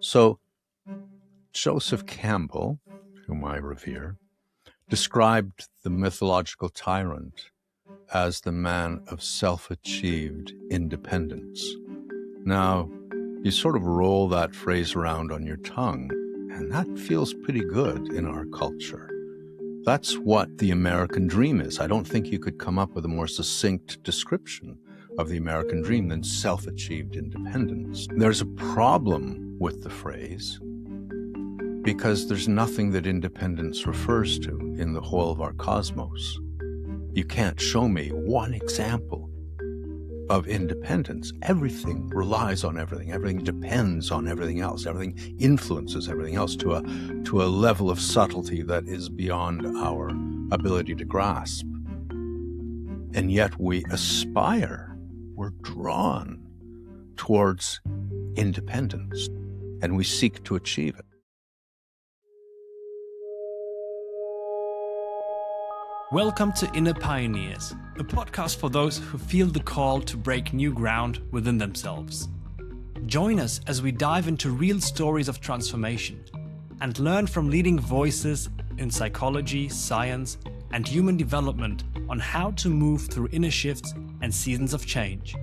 So Joseph Campbell, whom I revere, described the mythological tyrant as the man of self-achieved independence. Now, you sort of roll that phrase around on your tongue, and that feels pretty good in our culture. That's what the American dream is. I don't think you could come up with a more succinct description of the American dream than self-achieved independence. There's a problem with the phrase because there's nothing that independence refers to in the whole of our cosmos. You can't show me one example of independence. Everything relies on everything. Everything depends on everything else. Everything influences everything else to a level of subtlety that is beyond our ability to grasp. And yet we aspire, we're drawn towards independence, and we seek to achieve it. Welcome to Inner Pioneers, a podcast for those who feel the call to break new ground within themselves. Join us as we dive into real stories of transformation and learn from leading voices in psychology, science, and human development on how to move through inner shifts and seasons of change.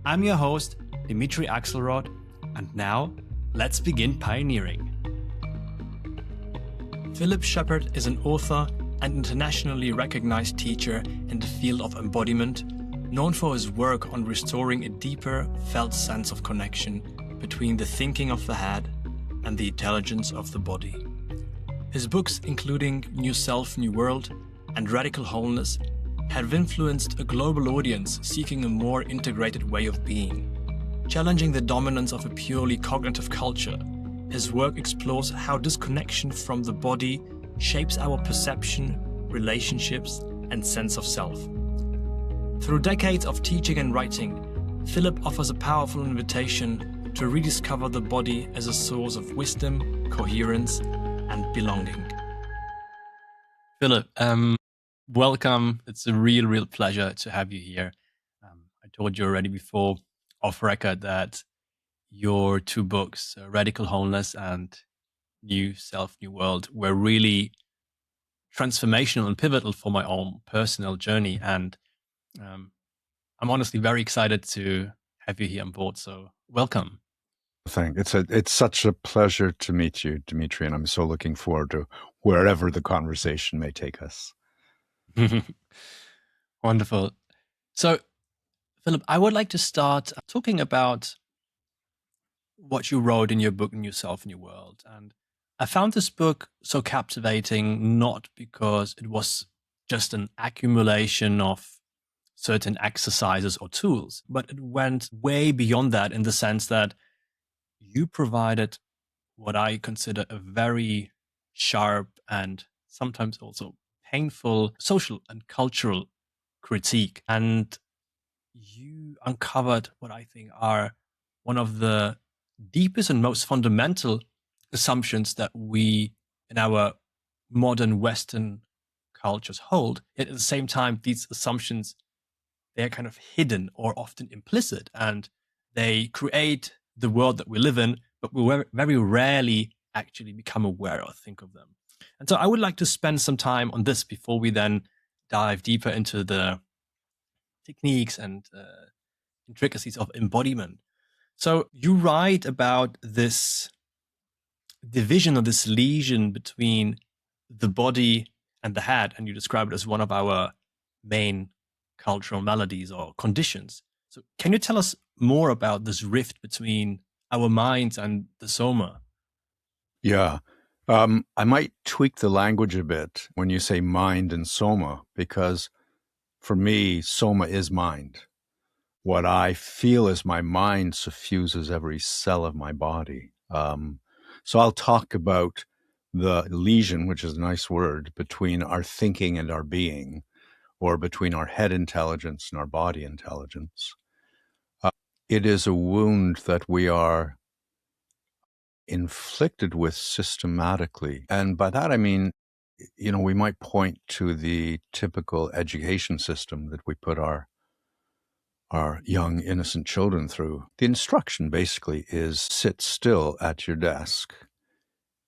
I'm your host, Dmitrij Achelrod, and now let's begin pioneering. Philip Shepherd is an author and internationally recognized teacher in the field of embodiment, known for his work on restoring a deeper felt sense of connection between the thinking of the head and the intelligence of the body. His books, including New Self, New World and Radical Wholeness, have influenced a global audience seeking a more integrated way of being. Challenging the dominance of a purely cognitive culture, his work explores how disconnection from the body shapes our perception, relationships, and sense of self. Through decades of teaching and writing, Philip offers a powerful invitation to rediscover the body as a source of wisdom, coherence, and belonging. Philip, welcome. It's a real pleasure to have you here. I told you already before off record that your two books, Radical Wholeness and New Self, New World, were really transformational and pivotal for my own personal journey. And I'm honestly very excited to have you here on board. So welcome. It's such a pleasure to meet you, Dmitry, and I'm so looking forward to wherever the conversation may take us. Wonderful. So, Philip, I would like to start talking about what you wrote in your book, New Self, New World. And I found this book so captivating, not because it was just an accumulation of certain exercises or tools, but it went way beyond that in the sense that you provided what I consider a very sharp and sometimes also painful social and cultural critique. And you uncovered what I think are one of the deepest and most fundamental assumptions that we in our modern Western cultures hold. Yet at the same time, these assumptions, they're kind of hidden or often implicit, and they create the world that we live in, but we very rarely actually become aware or think of them. And so I would like to spend some time on this before we then dive deeper into the techniques and intricacies of embodiment. So you write about this division or this lesion between the body and the head, and you describe it as one of our main cultural maladies or conditions. So can you tell us more about this rift between our minds and the soma? Yeah. I might tweak the language a bit when you say mind and soma, because for me, soma is mind. What I feel as my mind suffuses every cell of my body. So I'll talk about the lesion, which is a nice word, between our thinking and our being, or between our head intelligence and our body intelligence. It is a wound that we are inflicted with systematically. And by that, I mean, we might point to the typical education system that we put our our young, innocent children through. The instruction basically is sit still at your desk.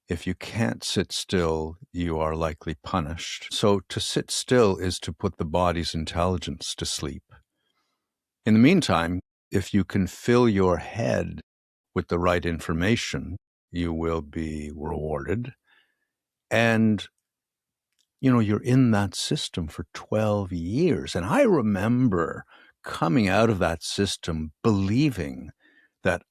If you can't sit still, you are likely punished. So to sit still is to put the body's intelligence to sleep. In the meantime, if you can fill your head with the right information, you will be rewarded. And, you're in that system for 12 years. And I remember coming out of that system believing that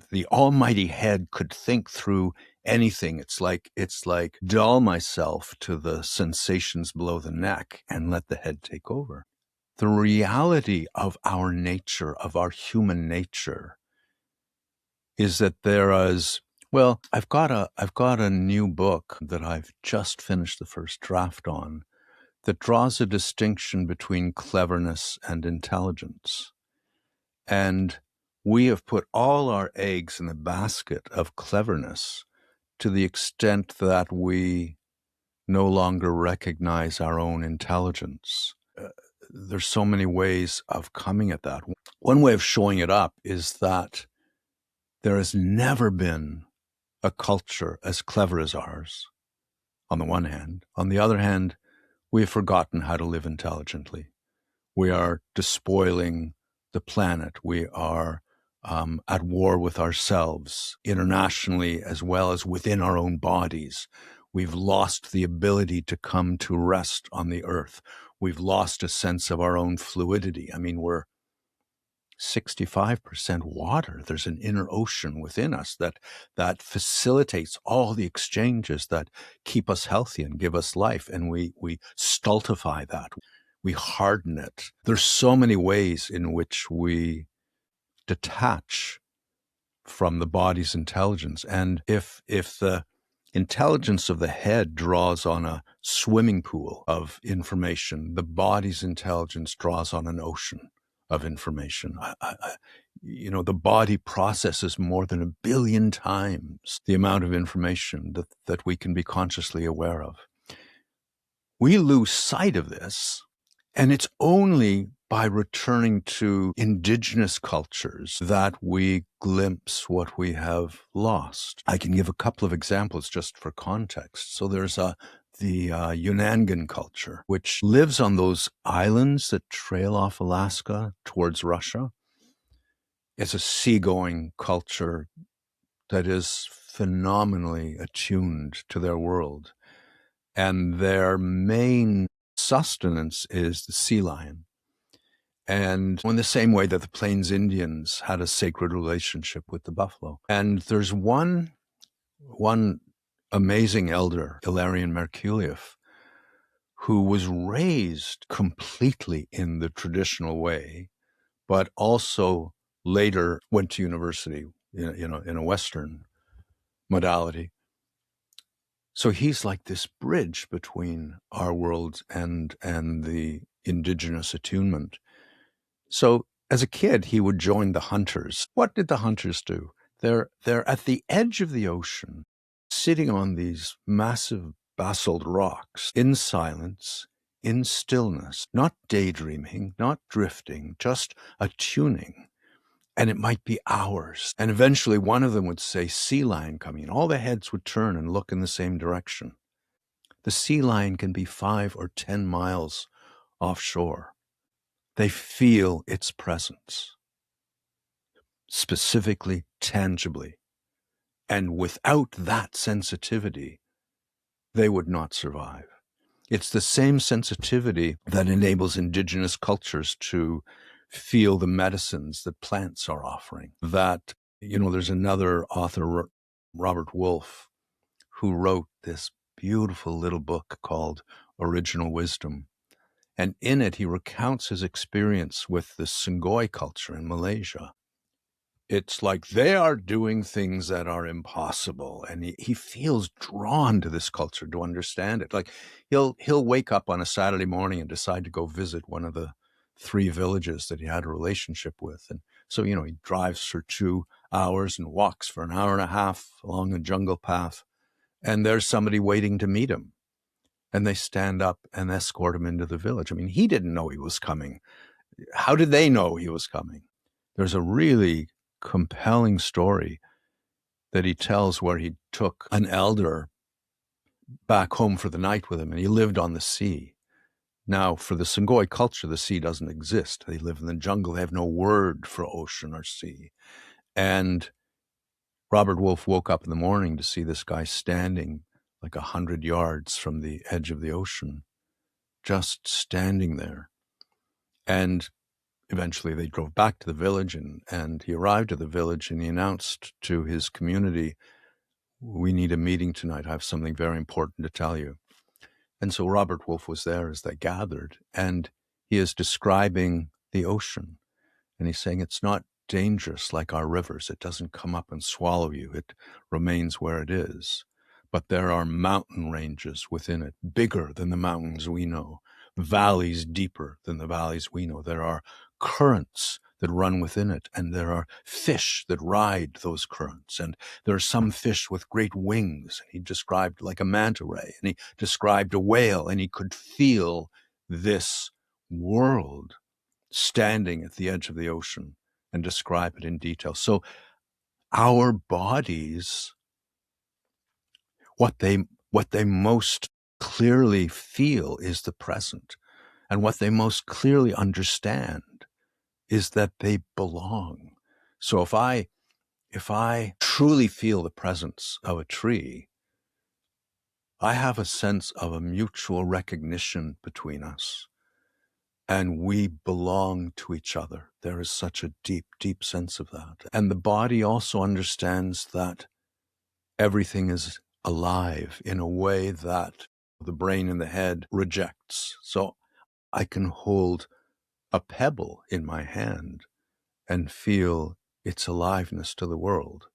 the almighty head could think through anything. It's like dull myself to the sensations below the neck and let the head take over. The reality of our nature, of our human nature, is that there is, well, I've got a new book that I've just finished the first draft on that draws a distinction between cleverness and intelligence. And we have put all our eggs in the basket of cleverness to the extent that we no longer recognize our own intelligence. There's so many ways of coming at that. One way of showing it up is that there has never been a culture as clever as ours, on the one hand. On the other hand, we have forgotten how to live intelligently. We are despoiling the planet. We are at war with ourselves, internationally as well as within our own bodies. We've lost the ability to come to rest on the earth. We've lost a sense of our own fluidity. I mean, we're 65% water. There's an inner ocean within us that facilitates all the exchanges that keep us healthy and give us life. And we stultify that. We harden it. There's so many ways in which we detach from the body's intelligence. And if the intelligence of the head draws on a swimming pool of information, the body's intelligence draws on an ocean of information. The body processes more than 1 billion times the amount of information that we can be consciously aware of. We lose sight of this, and it's only by returning to indigenous cultures that we glimpse what we have lost. I can give a couple of examples just for context. So there's the Yunangan culture, which lives on those islands that trail off Alaska towards Russia. It's a seagoing culture that is phenomenally attuned to their world. And their main sustenance is the sea lion. And in the same way that the Plains Indians had a sacred relationship with the buffalo. And there's one amazing elder, Ilarion Merkuliev, who was raised completely in the traditional way, but also later went to university, in a Western modality. So he's like this bridge between our world and the indigenous attunement. So as a kid, he would join the hunters. What did the hunters do? They're at the edge of the ocean, sitting on these massive basalt rocks in silence, in stillness, not daydreaming, not drifting, just attuning. And it might be hours. And eventually one of them would say, sea lion coming. And all the heads would turn and look in the same direction. The sea lion can be 5 or 10 miles offshore. They feel its presence, specifically, tangibly. And without that sensitivity, they would not survive. It's the same sensitivity that enables indigenous cultures to feel the medicines that plants are offering. That, there's another author, Robert Wolfe, who wrote this beautiful little book called Original Wisdom. And in it, he recounts his experience with the Sengoy culture in Malaysia. It's like they are doing things that are impossible. And he feels drawn to this culture to understand it. Like he'll wake up on a Saturday morning and decide to go visit one of the 3 villages that he had a relationship with. And so, he drives for 2 hours and walks for an hour and a half along a jungle path. And there's somebody waiting to meet him. And they stand up and escort him into the village. I mean, he didn't know he was coming. How did they know he was coming? There's a really compelling story that he tells where he took an elder back home for the night with him, and he lived on the sea. Now, for the Sangoi culture, the sea doesn't exist. They live in the jungle. They have no word for ocean or sea. And Robert Wolfe woke up in the morning to see this guy standing like 100 yards from the edge of the ocean, just standing there. And eventually they drove back to the village, and he arrived at the village, and he announced to his community, "We need a meeting tonight. I have something very important to tell you." And so Robert Wolfe was there as they gathered, and he is describing the ocean. And he's saying it's not dangerous like our rivers. It doesn't come up and swallow you. It remains where it is. But there are mountain ranges within it, bigger than the mountains we know, valleys deeper than the valleys we know. There are currents that run within it, and there are fish that ride those currents. And there are some fish with great wings. He described like a manta ray, and he described a whale, and he could feel this world standing at the edge of the ocean and describe it in detail. So our bodies, what they most clearly feel is the present, and what they most clearly understand is that they belong. So if I truly feel the presence of a tree, I have a sense of a mutual recognition between us, and we belong to each other. There is such a deep, deep sense of that. And the body also understands that everything is alive in a way that the brain and the head rejects. So I can hold a pebble in my hand and feel its aliveness to the world.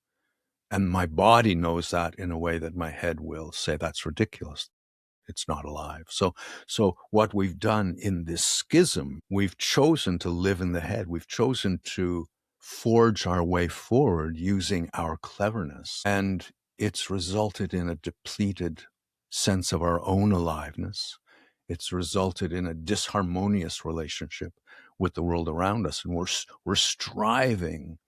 And my body knows that in a way that my head will say, that's ridiculous. It's not alive. So what we've done in this schism, we've chosen to live in the head. We've chosen to forge our way forward using our cleverness. And it's resulted in a depleted sense of our own aliveness. It's resulted in a disharmonious relationship with the world around us. And we're striving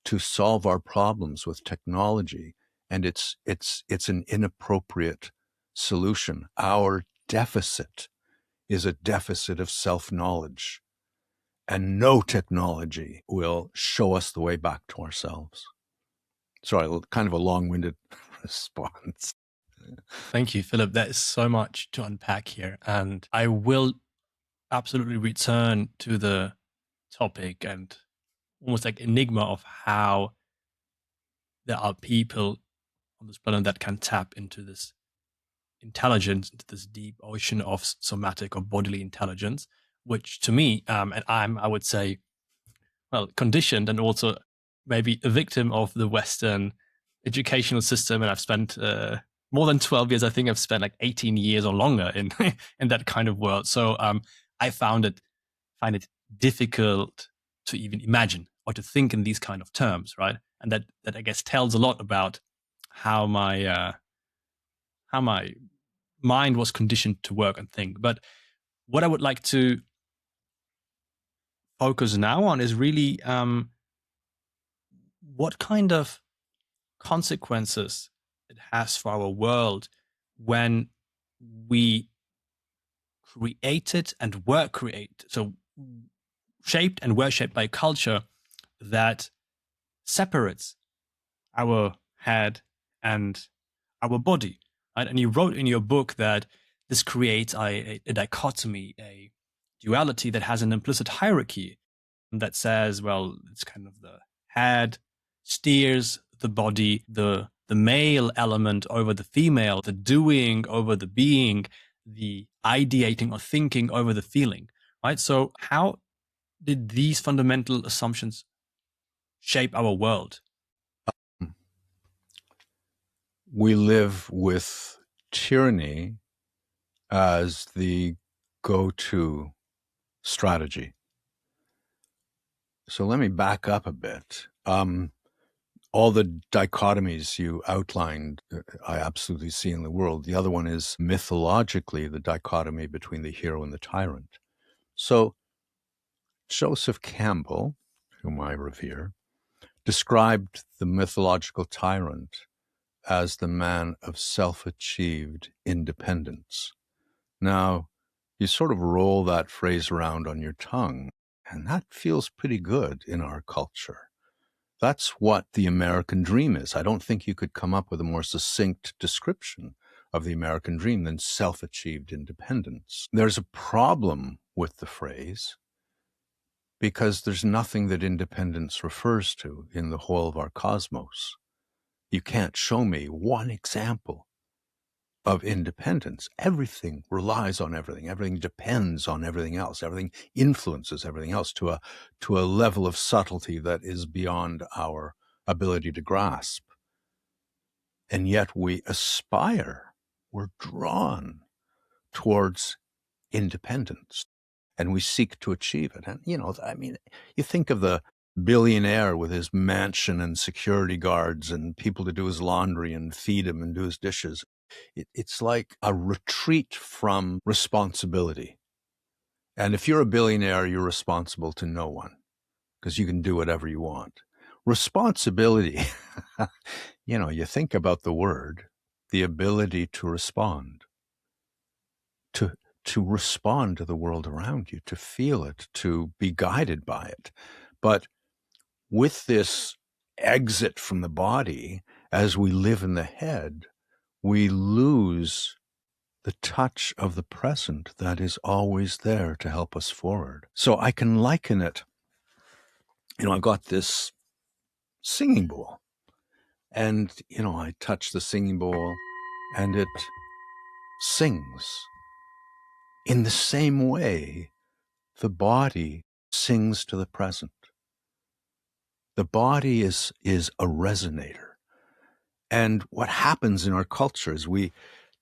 to solve our problems with technology. And it's an inappropriate solution. Our deficit is a deficit of self-knowledge, and no technology will show us the way back to ourselves. Sorry, kind of a long-winded response. Thank you, Philip. There is so much to unpack here, and I will absolutely return to the topic and almost like enigma of how there are people on this planet that can tap into this intelligence, into this deep ocean of somatic or bodily intelligence, which to me, and I would say, well, conditioned and also maybe a victim of the Western educational system. And I've spent more than 12 years. I think I've spent like 18 years or longer in in that kind of world. So I find it difficult to even imagine or to think in these kind of terms, right? And that I guess tells a lot about how my mind was conditioned to work and think. But what I would like to focus now on is really what kind of consequences it has for our world when we created and were created, so shaped and were shaped by a culture that separates our head and our body. Right? And you wrote in your book that this creates a dichotomy, a duality that has an implicit hierarchy that says, well, it's kind of the head steers the body, the male element over the female, the doing over the being, the ideating or thinking over the feeling, right? So how did these fundamental assumptions shape our world? We live with tyranny as the go-to strategy. So let me back up a bit. All the dichotomies you outlined, I absolutely see in the world. The other one is mythologically the dichotomy between the hero and the tyrant. So Joseph Campbell, whom I revere, described the mythological tyrant as the man of self-achieved independence. Now, you sort of roll that phrase around on your tongue, and that feels pretty good in our culture. That's what the American dream is. I don't think you could come up with a more succinct description of the American dream than self-achieved independence. There's a problem with the phrase because there's nothing that independence refers to in the whole of our cosmos. You can't show me one example of independence. Everything relies on everything. Everything depends on everything else. Everything influences everything else to a level of subtlety that is beyond our ability to grasp. And yet we aspire, we're drawn towards independence, and we seek to achieve it. And, you think of the billionaire with his mansion and security guards and people to do his laundry and feed him and do his dishes. It's like a retreat from responsibility. And if you're a billionaire, you're responsible to no one because you can do whatever you want. Responsibility, you think about the word, the ability to respond, to respond to the world around you, to feel it, to be guided by it. But with this exit from the body, as we live in the head, we lose the touch of the present that is always there to help us forward. So I can liken it, I've got this singing bowl, and, I touch the singing bowl and it sings. In the same way, the body sings to the present. The body is a resonator. And what happens in our culture is we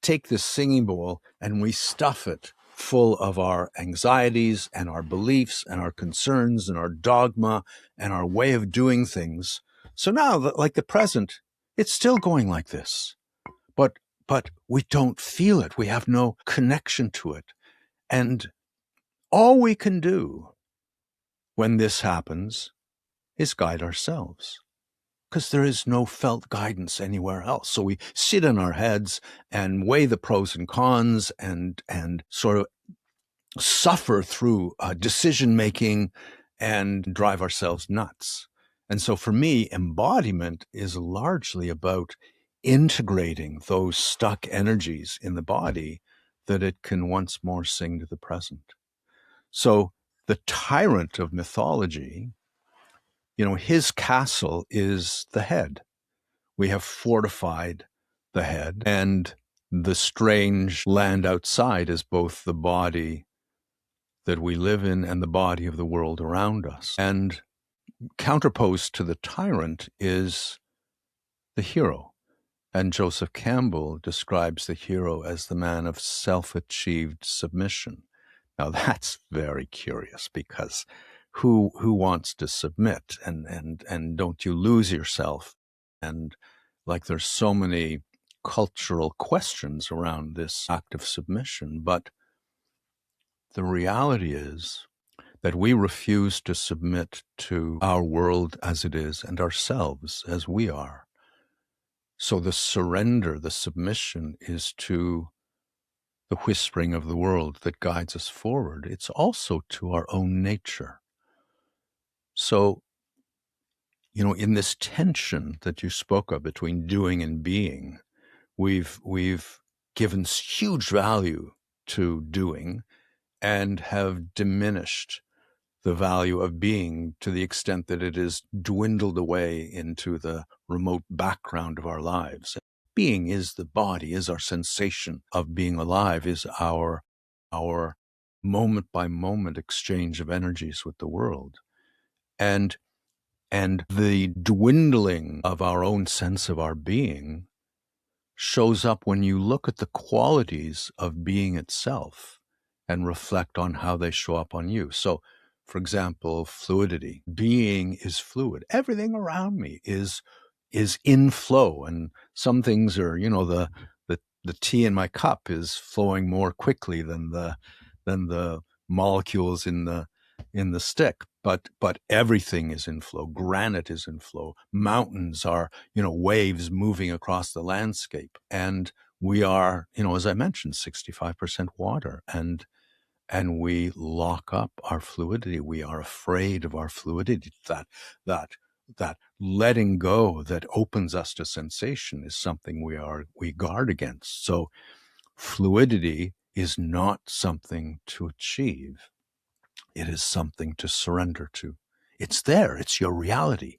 take this singing bowl and we stuff it full of our anxieties and our beliefs and our concerns and our dogma and our way of doing things. So now, like the present, it's still going like this, but we don't feel it. We have no connection to it. And all we can do when this happens is guide ourselves, because there is no felt guidance anywhere else. So we sit in our heads and weigh the pros and cons and sort of suffer through decision-making and drive ourselves nuts. And so for me, embodiment is largely about integrating those stuck energies in the body that it can once more sing to the present. So the tyrant of mythology, his castle is the head. We have fortified the head, and the strange land outside is both the body that we live in and the body of the world around us. And counterposed to the tyrant is the hero. And Joseph Campbell describes the hero as the man of self-achieved submission. Now that's very curious, because who wants to submit, and don't you lose yourself? And like there's so many cultural questions around this act of submission, but the reality is that we refuse to submit to our world as it is and ourselves as we are. So the surrender, the submission, is to the whispering of the world that guides us forward. It's also to our own nature. So, in this tension that you spoke of between doing and being, we've given huge value to doing and have diminished the value of being to the extent that it is dwindled away into the remote background of our lives. Being is the body, is our sensation of being alive, is our moment by moment exchange of energies with the world. And the dwindling of our own sense of our being shows up when you look at the qualities of being itself and reflect on how they show up on you. So, for example, fluidity. Being is fluid. Everything around me is in flow, and some things are, the tea in my cup is flowing more quickly than the molecules in the in the stick, but everything is in flow. Granite is in flow. Mountains are, waves moving across the landscape. And we are, as I mentioned, 65% water. And we lock up our fluidity. We are afraid of our fluidity. That letting go that opens us to sensation is something we guard against. So fluidity is not something to achieve. It is something to surrender to. It's there. It's your reality.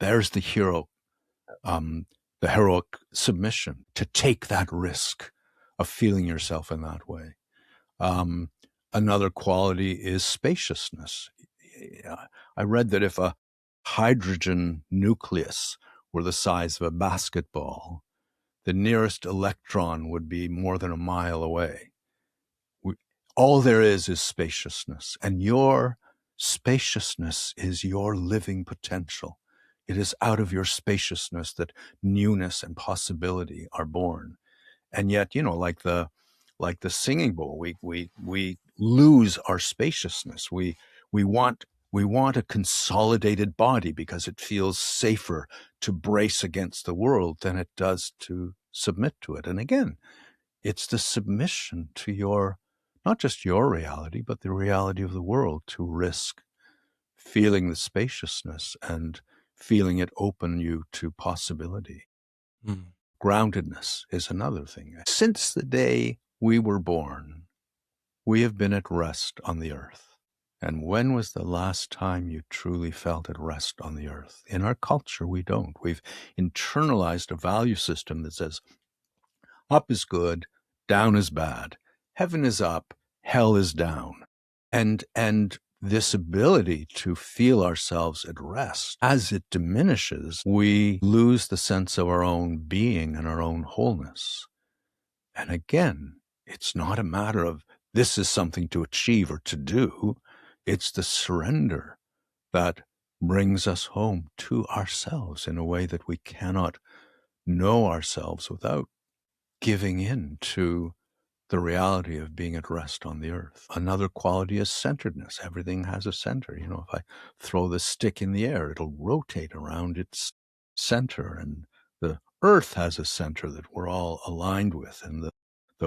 There's the heroic submission to take that risk of feeling yourself in that way. Another quality is spaciousness. I read that if a hydrogen nucleus were the size of a basketball, the nearest electron would be more than a mile away. All there is spaciousness, and your spaciousness is your living potential. It is out of your spaciousness that newness and possibility are born. And yet, like the singing bowl, we lose our spaciousness. We want a consolidated body because it feels safer to brace against the world than it does to submit to it. And again, it's the submission to not just your reality, but the reality of the world, to risk feeling the spaciousness and feeling it open you to possibility. Mm. Groundedness is another thing. Since the day we were born, we have been at rest on the earth. And when was the last time you truly felt at rest on the earth? In our culture, we don't. We've internalized a value system that says, up is good, down is bad. Heaven is up, hell is down. And this ability to feel ourselves at rest, as it diminishes, we lose the sense of our own being and our own wholeness. And again, it's not a matter of this is something to achieve or to do. It's the surrender that brings us home to ourselves in a way that we cannot know ourselves without giving in to the reality of being at rest on the earth. Another quality is centeredness. Everything has a center. If I throw the stick in the air, it'll rotate around its center. And the earth has a center that we're all aligned with. And the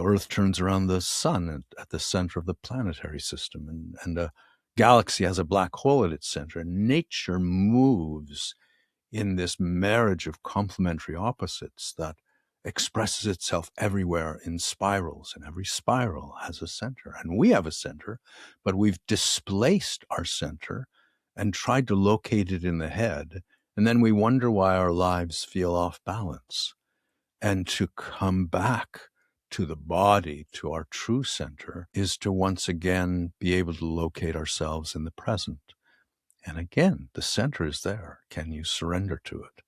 earth turns around the sun at the center of the planetary system. And a galaxy has a black hole at its center. And nature moves in this marriage of complementary opposites that expresses itself everywhere in spirals, and every spiral has a center. And we have a center, but we've displaced our center and tried to locate it in the head. And then we wonder why our lives feel off balance. And to come back to the body, to our true center, is to once again be able to locate ourselves in the present. And again, the center is there. Can you surrender to it?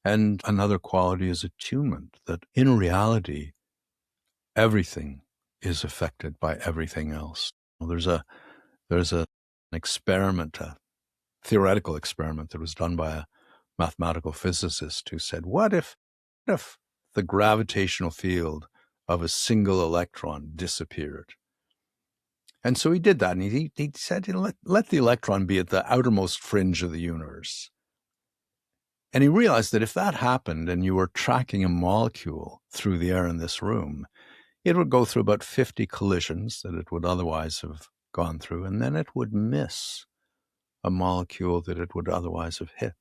And another quality is attunement, that in reality, everything is affected by everything else. There's an experiment, a theoretical experiment that was done by a mathematical physicist who said, what if the gravitational field of a single electron disappeared? And so he did that, and he said, let the electron be at the outermost fringe of the universe. And he realized that if that happened and you were tracking a molecule through the air in this room, it would go through about 50 collisions that it would otherwise have gone through, and then it would miss a molecule that it would otherwise have hit.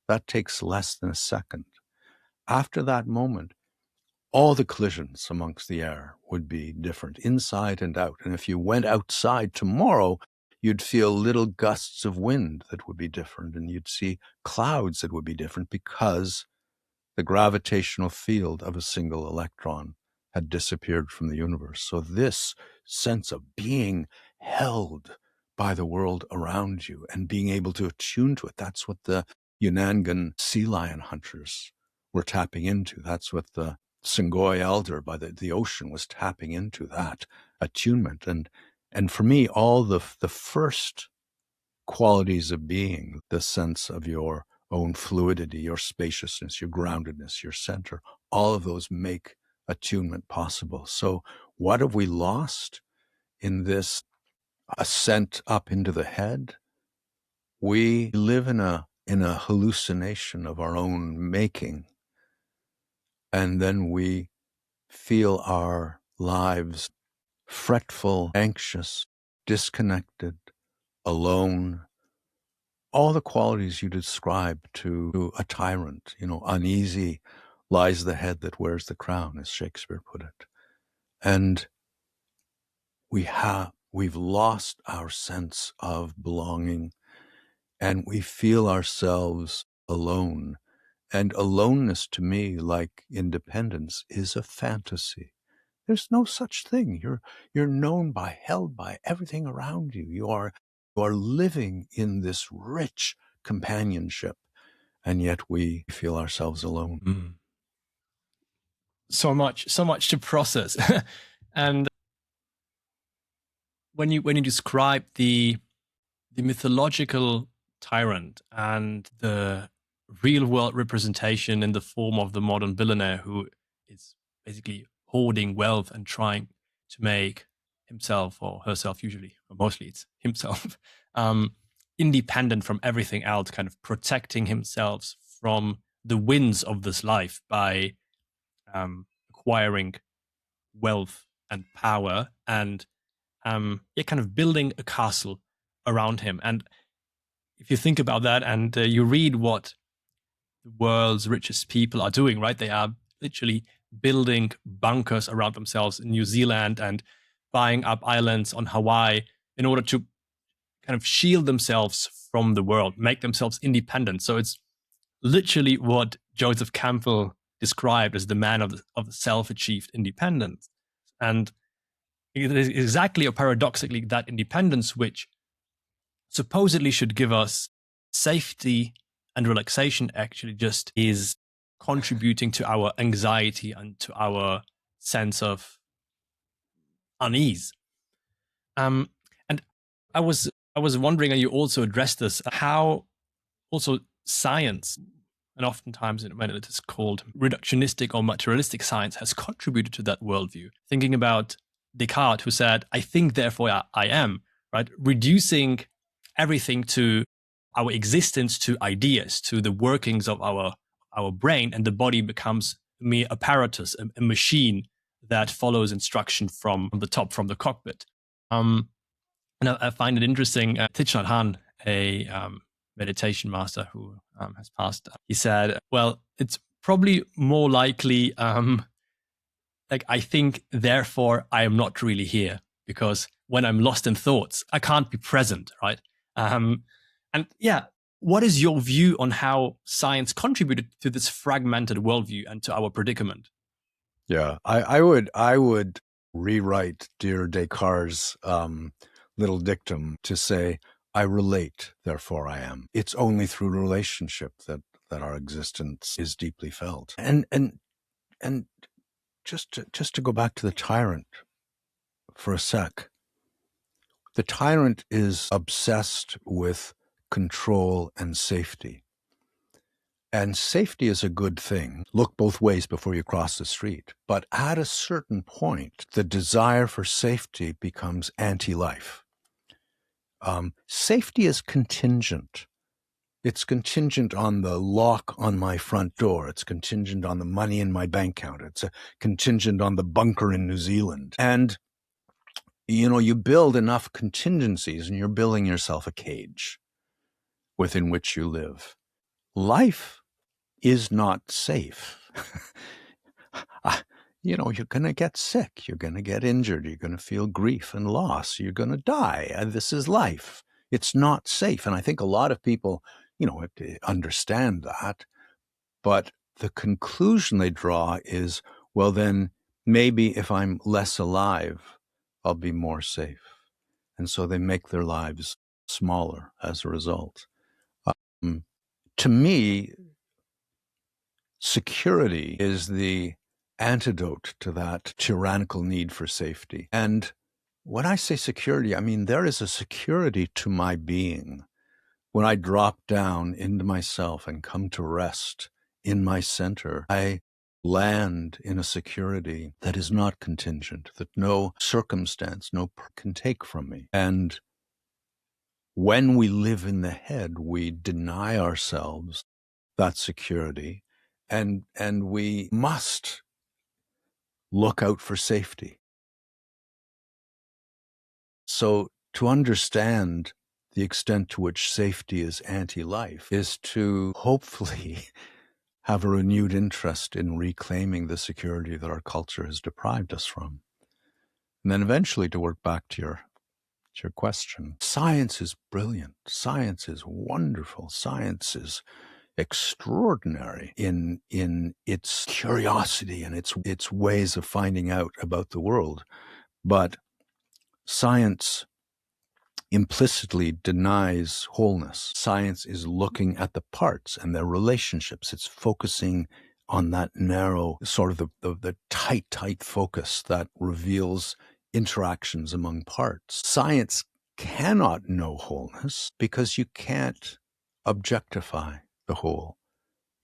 That takes less than a second. After that moment, all the collisions amongst the air would be different, inside and out. And if you went outside tomorrow, you'd feel little gusts of wind that would be different, and you'd see clouds that would be different because the gravitational field of a single electron had disappeared from the universe. So this sense of being held by the world around you and being able to attune to it, that's what the Yunangan sea lion hunters were tapping into. That's what the Singoi elder by the ocean was tapping into, that attunement. And for me, all the first qualities of being, the sense of your own fluidity, your spaciousness, your groundedness, your center, all of those make attunement possible. So what have we lost in this ascent up into the head. We live in a hallucination of our own making. And then we feel our lives fretful, anxious, disconnected, alone, all the qualities you describe to a tyrant. Uneasy lies the head that wears the crown, as Shakespeare put it. And we've lost our sense of belonging, and we feel ourselves alone. And aloneness, to me, like independence, is a fantasy. There's no such thing. You're known by, held by everything around you. You are living in this rich companionship, and yet we feel ourselves alone. Mm. So much to process. And when you describe the mythological tyrant and the real world representation in the form of the modern billionaire who is basically hoarding wealth and trying to make himself or herself, usually or mostly it's himself, independent from everything else, kind of protecting himself from the winds of this life by acquiring wealth and power and kind of building a castle around him. And if you think about that and you read what the world's richest people are doing, right? They are literally building bunkers around themselves in New Zealand and buying up islands on Hawaii in order to kind of shield themselves from the world, make themselves independent. So it's literally what Joseph Campbell described as the man of the self-achieved independence. And it is exactly or paradoxically that independence which supposedly should give us safety and relaxation actually just is contributing to our anxiety and to our sense of unease. And I was wondering, and you also addressed this, how also science, and oftentimes when it is called reductionistic or materialistic science, has contributed to that worldview. Thinking about Descartes, who said, "I think, therefore I am," right? Reducing everything to our existence, to ideas, to the workings of our brain, and the body becomes a mere apparatus, a machine that follows instruction from the top, from the cockpit. And I find it interesting. Thich Nhat Hanh, a meditation master who has passed, he said, "Well, it's probably more likely like I think, therefore I am not really here, because when I'm lost in thoughts, I can't be present, right?" And yeah, what is your view on how science contributed to this fragmented worldview and to our predicament? Yeah, I would rewrite dear Descartes' little dictum to say, "I relate, therefore I am." It's only through relationship that our existence is deeply felt. And just to go back to the tyrant for a sec, the tyrant is obsessed with control and safety. And safety is a good thing. Look both ways before you cross the street. But at a certain point, the desire for safety becomes anti-life. Safety is contingent. It's contingent on the lock on my front door. It's contingent on the money in my bank account. It's contingent on the bunker in New Zealand. And, you build enough contingencies and you're building yourself a cage within which you live. Life is not safe. You're going to get sick. You're going to get injured. You're going to feel grief and loss. You're going to die. This is life. It's not safe. And I think a lot of people, understand that. But the conclusion they draw is, well, then maybe if I'm less alive, I'll be more safe. And so they make their lives smaller as a result. To me, security is the antidote to that tyrannical need for safety. And when I say security, I mean there is a security to my being. When I drop down into myself and come to rest in my center, I land in a security that is not contingent, that no circumstance, can take from me. And when we live in the head, we deny ourselves that security, and we must look out for safety. So to understand the extent to which safety is anti-life is to hopefully have a renewed interest in reclaiming the security that our culture has deprived us from. And then eventually to work back to your question. Science is brilliant. Science is wonderful. Science is extraordinary in its curiosity and its ways of finding out about the world. But science implicitly denies wholeness. Science is looking at the parts and their relationships. It's focusing on that narrow, sort of the tight focus that reveals interactions among parts. Science cannot know wholeness because you can't objectify the whole.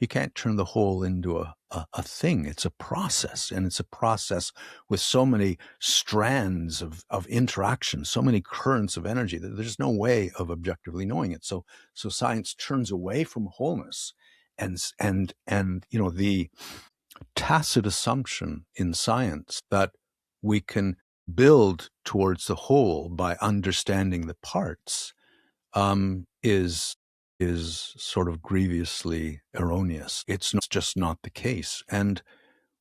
You can't turn the whole into a thing. It's a process, and it's a process with so many strands of interaction, so many currents of energy that there's no way of objectively knowing it. So science turns away from wholeness, and the tacit assumption in science that we can build towards the whole by understanding the parts is sort of grievously erroneous. It's just not the case. And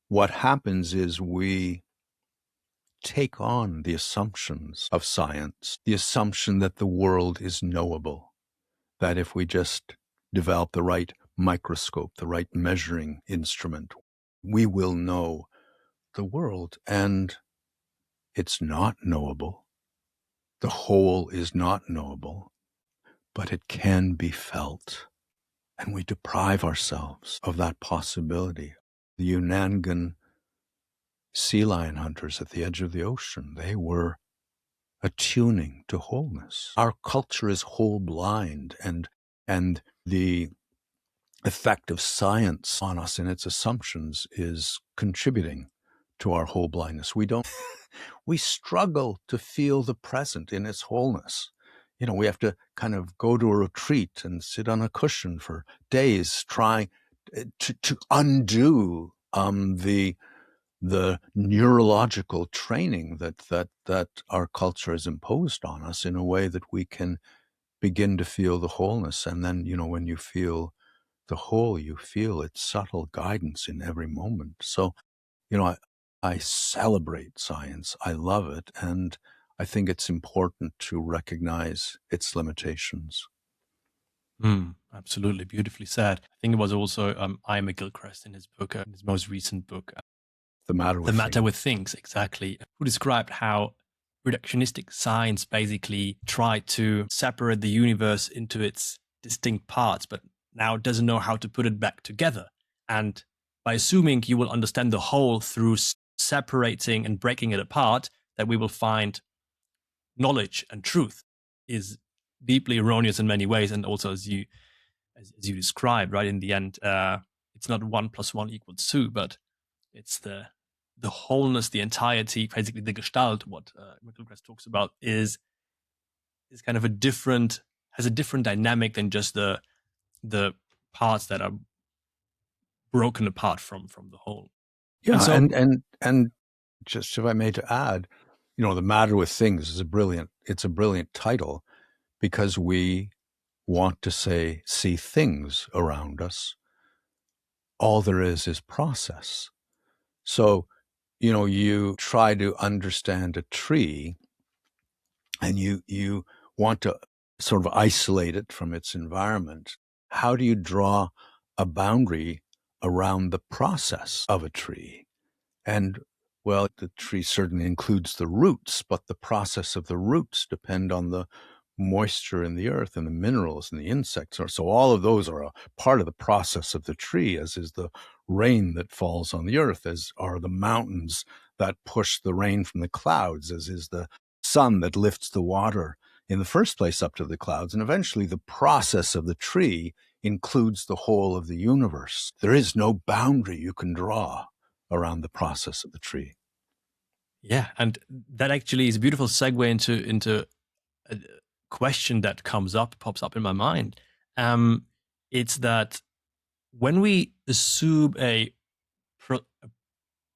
what happens is we take on the assumptions of science, the assumption that the world is knowable, that if we just develop the right microscope, the right measuring instrument, we will know the world. And it's not knowable. The whole is not knowable, but it can be felt. And we deprive ourselves of that possibility. The Unangan sea lion hunters at the edge of the ocean, they were attuning to wholeness. Our culture is whole blind, and the effect of science on us and its assumptions is contributing to our whole blindness. We struggle to feel the present in its wholeness. We have to kind of go to a retreat and sit on a cushion for days trying to undo the neurological training that our culture has imposed on us in a way that we can begin to feel the wholeness. And then, when you feel the whole, you feel its subtle guidance in every moment. So, I celebrate science. I love it. And I think it's important to recognize its limitations. Absolutely. Beautifully said. I think it was also Ian McGilchrist in his book, in his most recent book, The Matter with Things, exactly, who described how reductionistic science basically tried to separate the universe into its distinct parts, but now doesn't know how to put it back together. And by assuming you will understand the whole through separating and breaking it apart, that we will find knowledge and truth, is deeply erroneous in many ways. And also, as you described, right, in the end, it's not 1 + 1 = 2, but it's the wholeness, the entirety, basically the Gestalt. What McGilchrist talks about is kind of has a different dynamic than just the parts that are broken apart from the whole. Yeah, and just if I may to add, The Matter with Things is a brilliant title, because we want to see things around us. All there is process. So, you try to understand a tree, and you want to sort of isolate it from its environment. How do you draw a boundary around the process of a tree? And, well, the tree certainly includes the roots, but the process of the roots depend on the moisture in the earth and the minerals and the insects. So all of those are a part of the process of the tree, as is the rain that falls on the earth, as are the mountains that push the rain from the clouds, as is the sun that lifts the water in the first place up to the clouds. And eventually the process of the tree includes the whole of the universe. There is no boundary you can draw around the process of the tree. Yeah, and that actually is a beautiful segue into a question that pops up in my mind. It's that when we assume a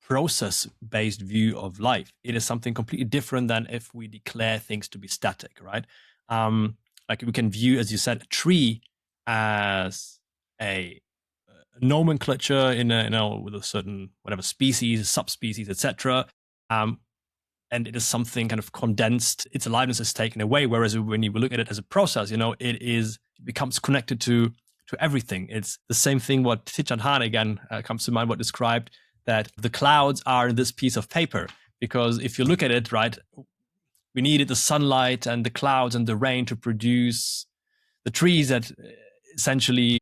process-based view of life, it is something completely different than if we declare things to be static, right? Like we can view, as you said, a tree as a nomenclature with a certain whatever species, subspecies, etc. And it is something kind of condensed. Its aliveness is taken away. Whereas when you look at it as a process, it becomes connected to everything. It's the same thing. What Thich Nhat Hanh again comes to mind. What described that the clouds are this piece of paper, because if you look at it, right, we needed the sunlight and the clouds and the rain to produce the trees that essentially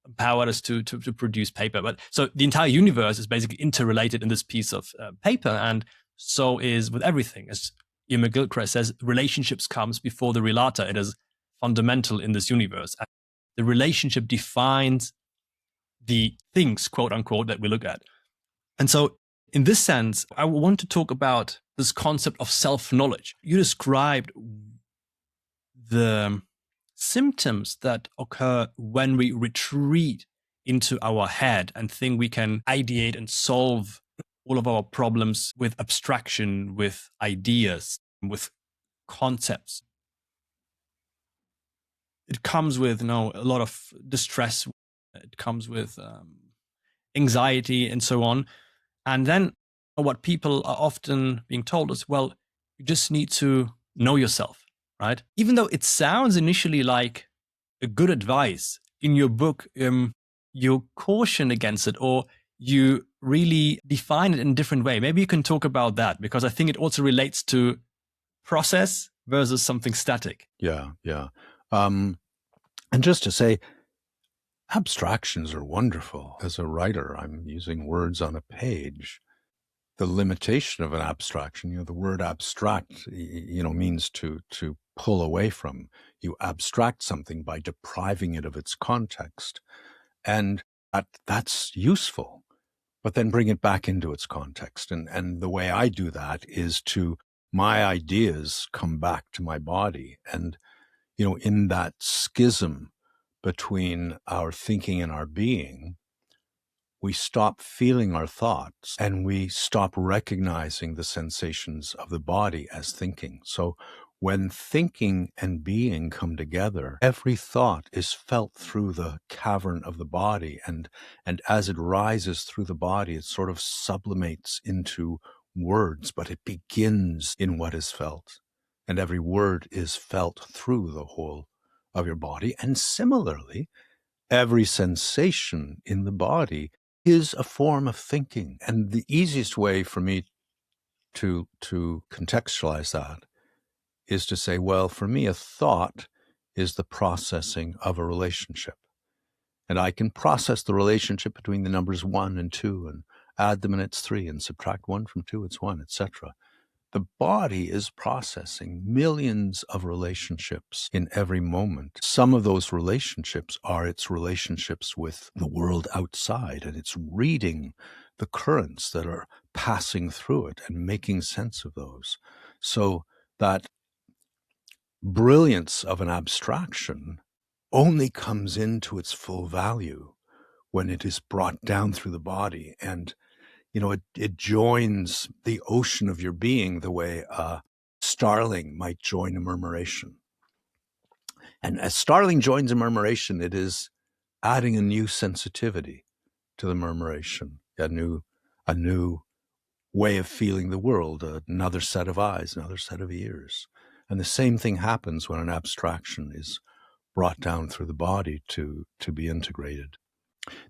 empowered us to produce paper. But so the entire universe is basically interrelated in this piece of paper, and so is with everything. As Ian McGilchrist says, relationships comes before the relata. It is fundamental in this universe. And the relationship defines the things, quote unquote, that we look at. And so in this sense, I want to talk about this concept of self-knowledge. You described the symptoms that occur when we retreat into our head and think we can ideate and solve all of our problems with abstraction, with ideas, with concepts. It comes with a lot of distress. It comes with anxiety and so on. And then what people are often being told is, well, you just need to know yourself, right? Even though it sounds initially like a good advice, in your book, you caution against it, or you really define it in a different way. Maybe you can talk about that, because I think it also relates to process versus something static. Yeah. And just to say, abstractions are wonderful. As a writer, I'm using words on a page. The limitation of an abstraction, the word abstract, means to pull away from. You abstract something by depriving it of its context. And that's useful, but then bring it back into its context. And the way I do that is my ideas come back to my body. And, in that schism between our thinking and our being, we stop feeling our thoughts and we stop recognizing the sensations of the body as thinking. So when thinking and being come together, every thought is felt through the cavern of the body. And as it rises through the body, it sort of sublimates into words, but it begins in what is felt. And every word is felt through the whole of your body. And similarly, every sensation in the body is a form of thinking. And the easiest way for me to contextualize that is to say, well, for me, a thought is the processing of a relationship. And I can process the relationship between the numbers 1 and 2 and add them and it's 3 and subtract 1 from 2, it's 1, etc. The body is processing millions of relationships in every moment. Some of those relationships are its relationships with the world outside, and it's reading the currents that are passing through it and making sense of those. So that brilliance of an abstraction only comes into its full value when it is brought down through the body, and it joins the ocean of your being the way a starling might join a murmuration. And as starling joins a murmuration, it is adding a new sensitivity to the murmuration, a new way of feeling the world, another set of eyes, another set of ears. And the same thing happens when an abstraction is brought down through the body to be integrated.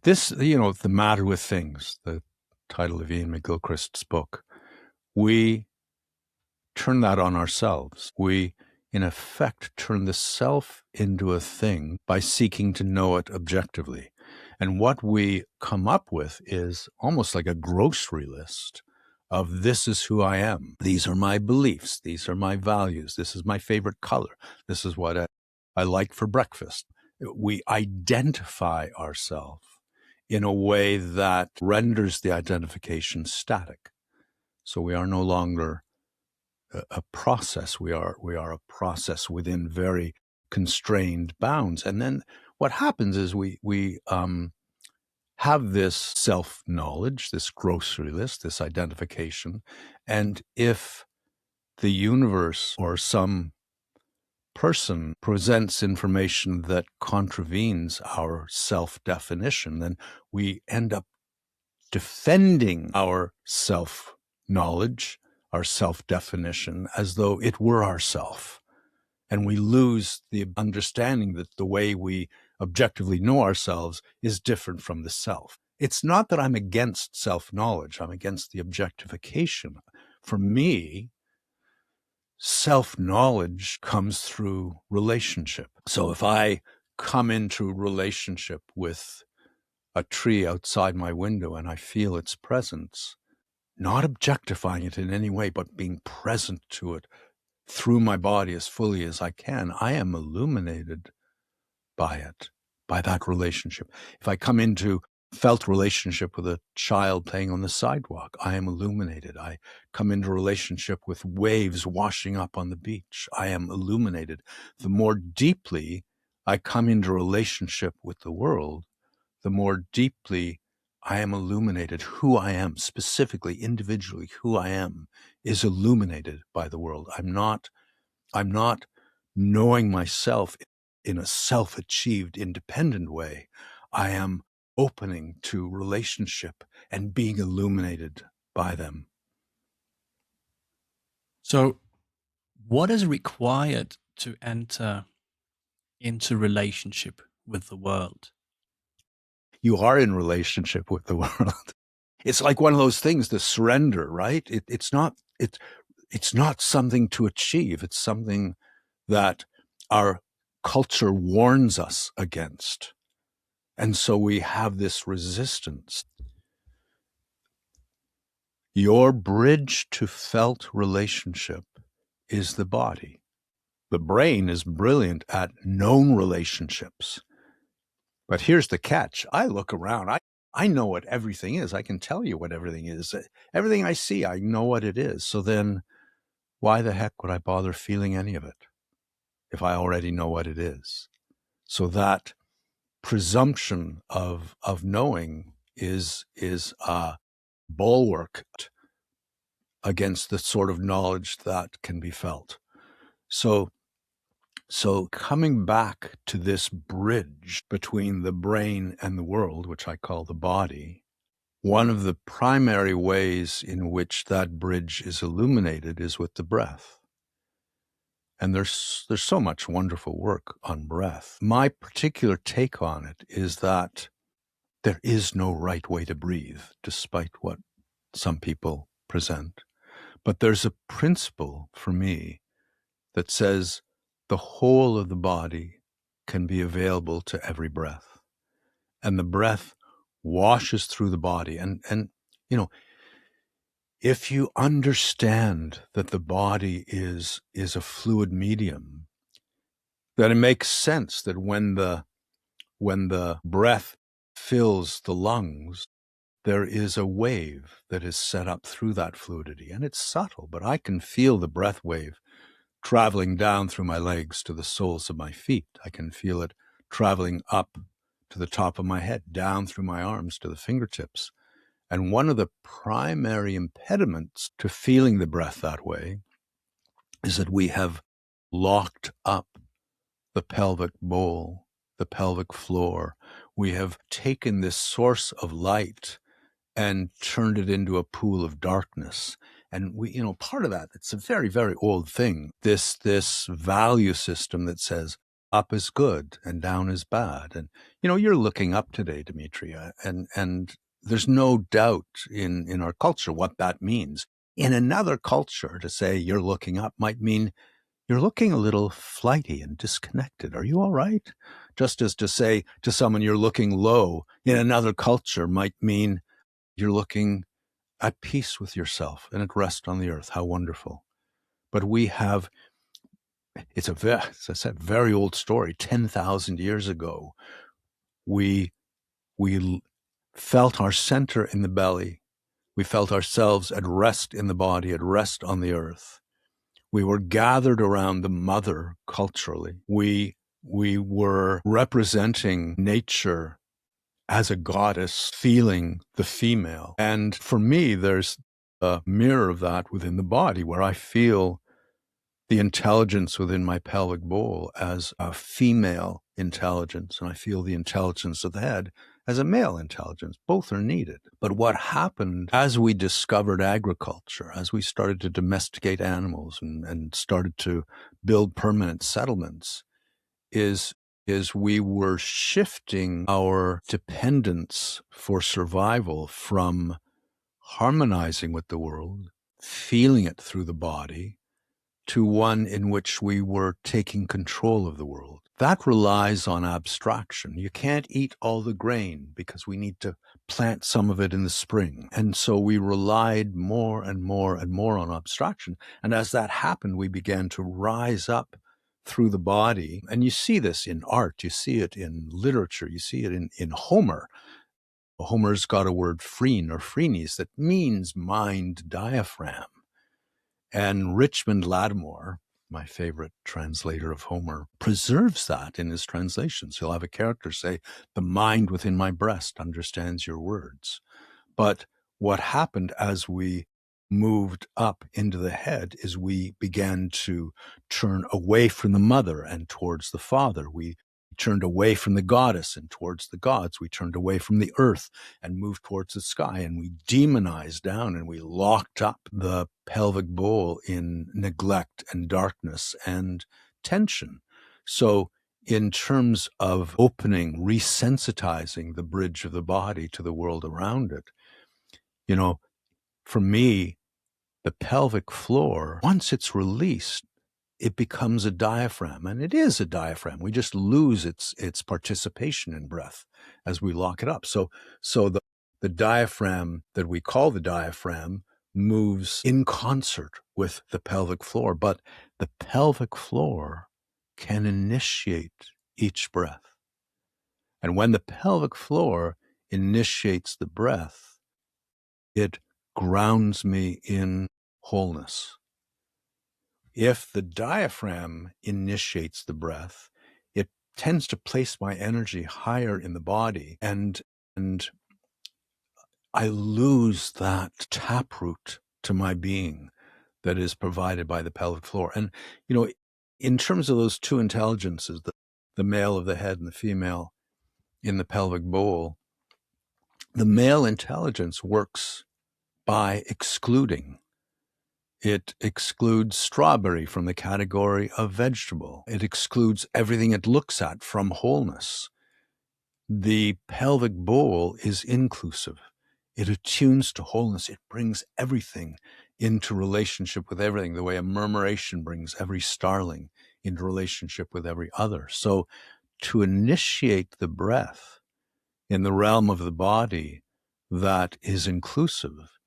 This, the matter with things, the title of Ian McGilchrist's book, we turn that on ourselves. We, in effect, turn the self into a thing by seeking to know it objectively. And what we come up with is almost like a grocery list of this is who I am. These are my beliefs. These are my values. This is my favorite color. This is what I like for breakfast. We identify ourselves in a way that renders the identification static. So we are no longer a process. We are a process within very constrained bounds. And then what happens is we have this self-knowledge, this grocery list, this identification. And if the universe or some person presents information that contravenes our self-definition, then we end up defending our self-knowledge, our self-definition, as though it were ourself. And we lose the understanding that the way we objectively know ourselves is different from the self. It's not that I'm against self-knowledge. I'm against the objectification. For me, self-knowledge comes through relationship. So if I come into relationship with a tree outside my window and I feel its presence, not objectifying it in any way, but being present to it through my body as fully as I can, I am illuminated by it, by that relationship. If I come into felt relationship with a child playing on the sidewalk, I am illuminated. I come into relationship with waves washing up on the beach, I am illuminated. The more deeply I come into relationship with the world, the more deeply I am illuminated. Who I am, specifically, individually, who I am, is illuminated by the world. I'm not knowing myself in a self-achieved, independent way. I am opening to relationship and being illuminated by them. So what is required to enter into relationship with the world? You are in relationship with the world. It's like one of those things, the surrender, right? It's not something to achieve. It's something that our culture warns us against. And so we have this resistance. Your bridge to felt relationship is the body. The brain is brilliant at known relationships. But here's the catch. I look around. I know what everything is. I can tell you what everything is. Everything I see, I know what it is. So then why the heck would I bother feeling any of it if I already know what it is? So that presumption of knowing is a bulwark against the sort of knowledge that can be felt. So coming back to this bridge between the brain and the world, which I call the body, one of the primary ways in which that bridge is illuminated is with the breath. And there's so much wonderful work on breath. My particular take on it is that there is no right way to breathe, despite what some people present. But there's a principle for me that says the whole of the body can be available to every breath. And the breath washes through the body. And you know, if you understand that the body is a fluid medium, then it makes sense that when the breath fills the lungs, there is a wave that is set up through that fluidity. And it's subtle, but I can feel the breath wave traveling down through my legs to the soles of my feet. I can feel it traveling up to the top of my head, down through my arms to the fingertips. And one of the primary impediments to feeling the breath that way is that we have locked up the pelvic bowl, the pelvic floor. We have taken this source of light and turned it into a pool of darkness. And we, part of that, it's a very, very old thing. This value system that says up is good and down is bad. And, you're looking up today, Dmitrij, and there's no doubt in our culture what that means. In another culture, to say you're looking up might mean you're looking a little flighty and disconnected. Are you all right? Just as to say to someone you're looking low in another culture might mean you're looking at peace with yourself and at rest on the earth. How wonderful. But we have, it's as I said, very old story. 10,000 years ago, we felt our center in the belly. We felt ourselves at rest in the body, at rest on the earth. We were gathered around the mother culturally. We were representing nature as a goddess, feeling the female. And for me, there's a mirror of that within the body, where I feel the intelligence within my pelvic bowl as a female intelligence, and I feel the intelligence of the head as a male intelligence. Both are needed. But what happened as we discovered agriculture, as we started to domesticate animals and started to build permanent settlements, is we were shifting our dependence for survival from harmonizing with the world, feeling it through the body, to one in which we were taking control of the world. That relies on abstraction. You can't eat all the grain because we need to plant some of it in the spring. And so we relied more and more and more on abstraction. And as that happened, we began to rise up through the body. And you see this in art, you see it in literature, you see it in Homer. Homer's got a word phrene or phrenes that means mind diaphragm. And Richmond Lattimore, my favorite translator of Homer, preserves that in his translations. He'll have a character say, "The mind within my breast understands your words." But what happened as we moved up into the head is we began to turn away from the mother and towards the father. We turned away from the goddess and towards the gods. We turned away from the earth and moved towards the sky, and we demonized down and we locked up the pelvic bowl in neglect and darkness and tension. So in terms of opening, resensitizing the bridge of the body to the world around it, you know, for me, the pelvic floor, once it's released, it becomes a diaphragm, and it is a diaphragm. We just lose its participation in breath as we lock it up. So the diaphragm that we call the diaphragm moves in concert with the pelvic floor, but the pelvic floor can initiate each breath. And when the pelvic floor initiates the breath, it grounds me in wholeness. If the diaphragm initiates the breath, it tends to place my energy higher in the body, and I lose that taproot to my being that is provided by the pelvic floor. And, you know, in terms of those two intelligences, the male of the head and the female in the pelvic bowl, the male intelligence works by excluding. It excludes strawberry from the category of vegetable. It excludes everything it looks at from wholeness. The pelvic bowl is inclusive. It attunes to wholeness. It brings everything into relationship with everything, the way a murmuration brings every starling into relationship with every other. So to initiate the breath in the realm of the body that is inclusive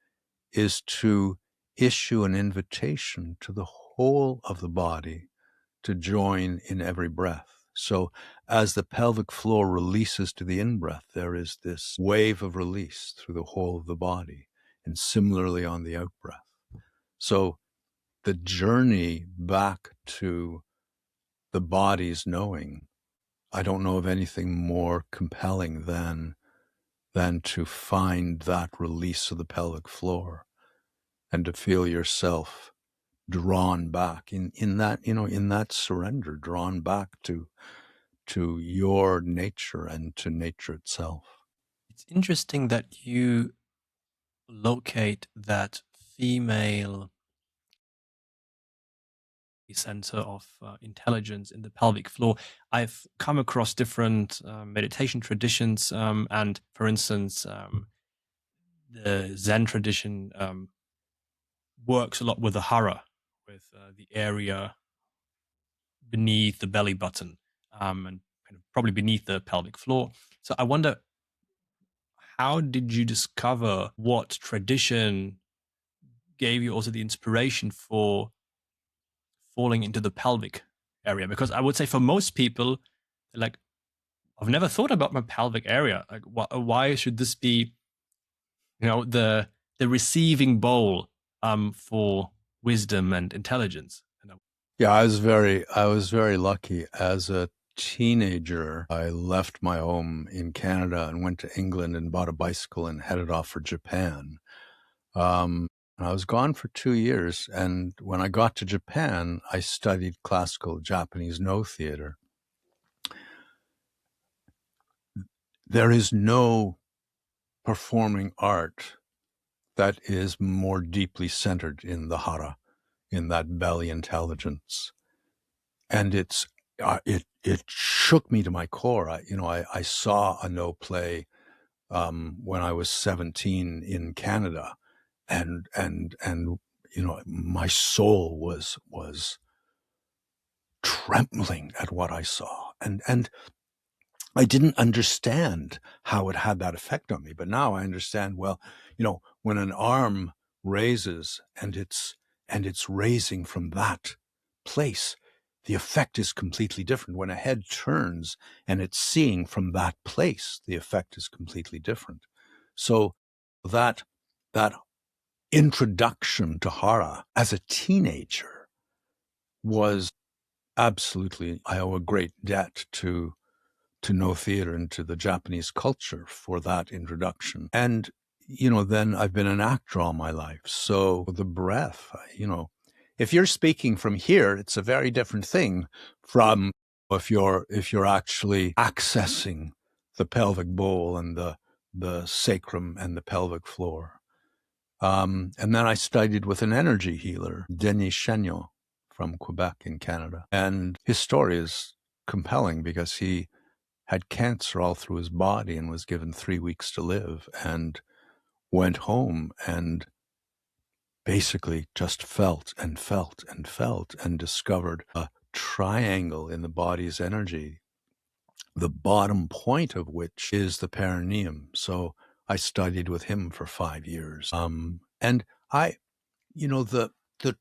is to issue an invitation to the whole of the body to join in every breath. So as the pelvic floor releases to the in-breath, there is this wave of release through the whole of the body, and similarly on the out-breath. So the journey back to the body's knowing, I don't know of anything more compelling than to find that release of the pelvic floor and to feel yourself drawn back in that, you know, in that surrender, drawn back to your nature and to nature itself. It's interesting that you locate that female center of intelligence in the pelvic floor. I've come across different meditation traditions, and for instance, the Zen tradition works a lot with the hara, with the area beneath the belly button, and kind of probably beneath the pelvic floor. So I wonder, how did you discover what tradition gave you also the inspiration for falling into the pelvic area? Because I would say for most people, like, I've never thought about my pelvic area. Like, why should this be, the receiving bowl for wisdom and intelligence? Yeah, I was very lucky. As a teenager, I left my home in Canada and went to England and bought a bicycle and headed off for Japan. And I was gone for 2 years. And when I got to Japan, I studied classical Japanese no theater. There is no performing art that is more deeply centered in the hara, in that belly intelligence. And it shook me to my core. I saw a no play when I was 17 in Canada, and my soul was trembling at what I saw, and I didn't understand how it had that effect on me. But now I understand. Well, when an arm raises and it's raising from that place, the effect is completely different. When a head turns and it's seeing from that place, the effect is completely different. So that introduction to hara as a teenager was absolutely, I owe a great debt to no theater and to the Japanese culture for that introduction. And, then I've been an actor all my life. So the breath, if you're speaking from here, it's a very different thing from if you're actually accessing the pelvic bowl and the sacrum and the pelvic floor. And then I studied with an energy healer, Denis Chagnon from Quebec in Canada. And his story is compelling because he had cancer all through his body and was given 3 weeks to live, and went home and basically just felt and felt and felt and discovered a triangle in the body's energy, the bottom point of which is the perineum. So I studied with him for 5 years. And the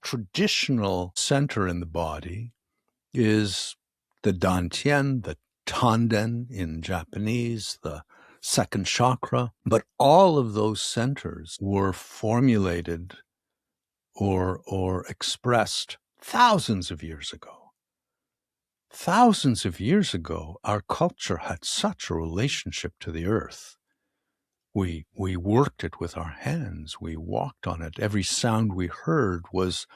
traditional center in the body is the dantian, the tanden in Japanese, the second chakra. But all of those centers were formulated or expressed thousands of years ago. Thousands of years ago, our culture had such a relationship to the earth. We worked it with our hands. We walked on it. Every sound we heard was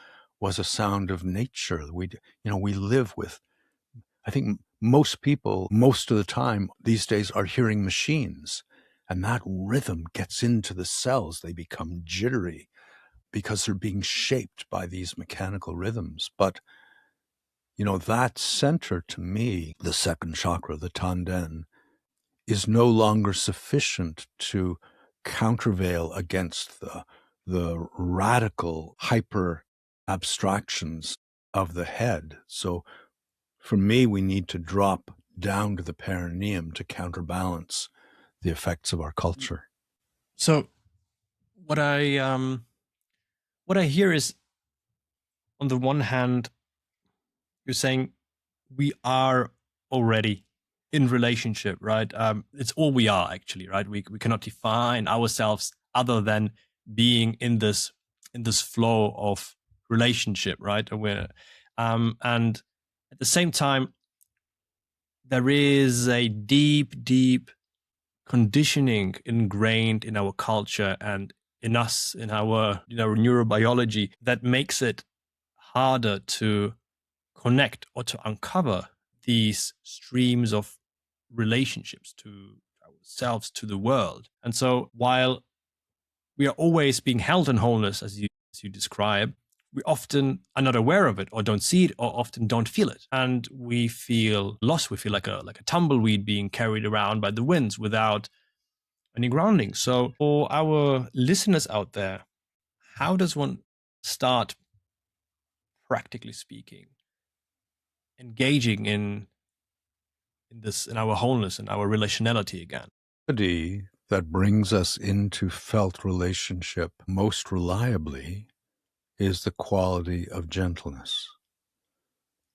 a sound of nature. We live with, I think most people, most of the time these days, are hearing machines, and that rhythm gets into the cells. They become jittery because they're being shaped by these mechanical rhythms. But, that center, to me, the second chakra, the tanden, is no longer sufficient to countervail against the radical hyper abstractions of the head. So for me, we need to drop down to the perineum to counterbalance the effects of our culture. So what I hear is, on the one hand, you're saying we are already in relationship, right? It's all we are, actually, right? We cannot define ourselves other than being in this flow of relationship, right? And at the same time, there is a deep conditioning ingrained in our culture and in us, in our neurobiology, that makes it harder to connect or to uncover these streams of relationships to ourselves, to the world. And so while we are always being held in wholeness, as you describe, we often are not aware of it or don't see it or often don't feel it. And we feel lost. We feel like a tumbleweed being carried around by the winds without any grounding. So for our listeners out there, how does one start, practically speaking, engaging in our wholeness and our relationality again? That brings us into felt relationship most reliably is the quality of gentleness.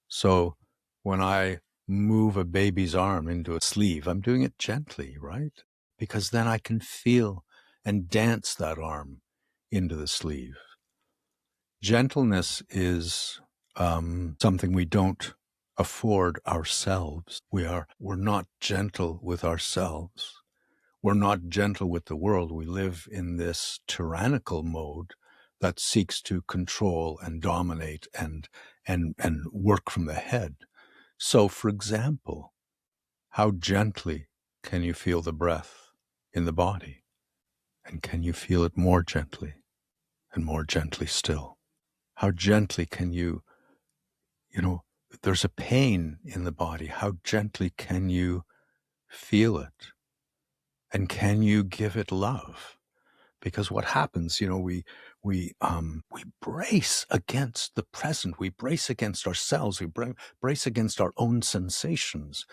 So when I move a baby's arm into a sleeve, I'm doing it gently, right? Because then I can feel and dance that arm into the sleeve. Gentleness is something we don't afford ourselves. We're not gentle with ourselves. We're not gentle with the world. We live in this tyrannical mode that seeks to control and dominate and work from the head. So, for example, how gently can you feel the breath in the body? And can you feel it more gently and more gently still? How gently can you there's a pain in the body. How gently can you feel it? And can you give it love? Because what happens, we brace against the present. We brace against ourselves. We brace against our own sensations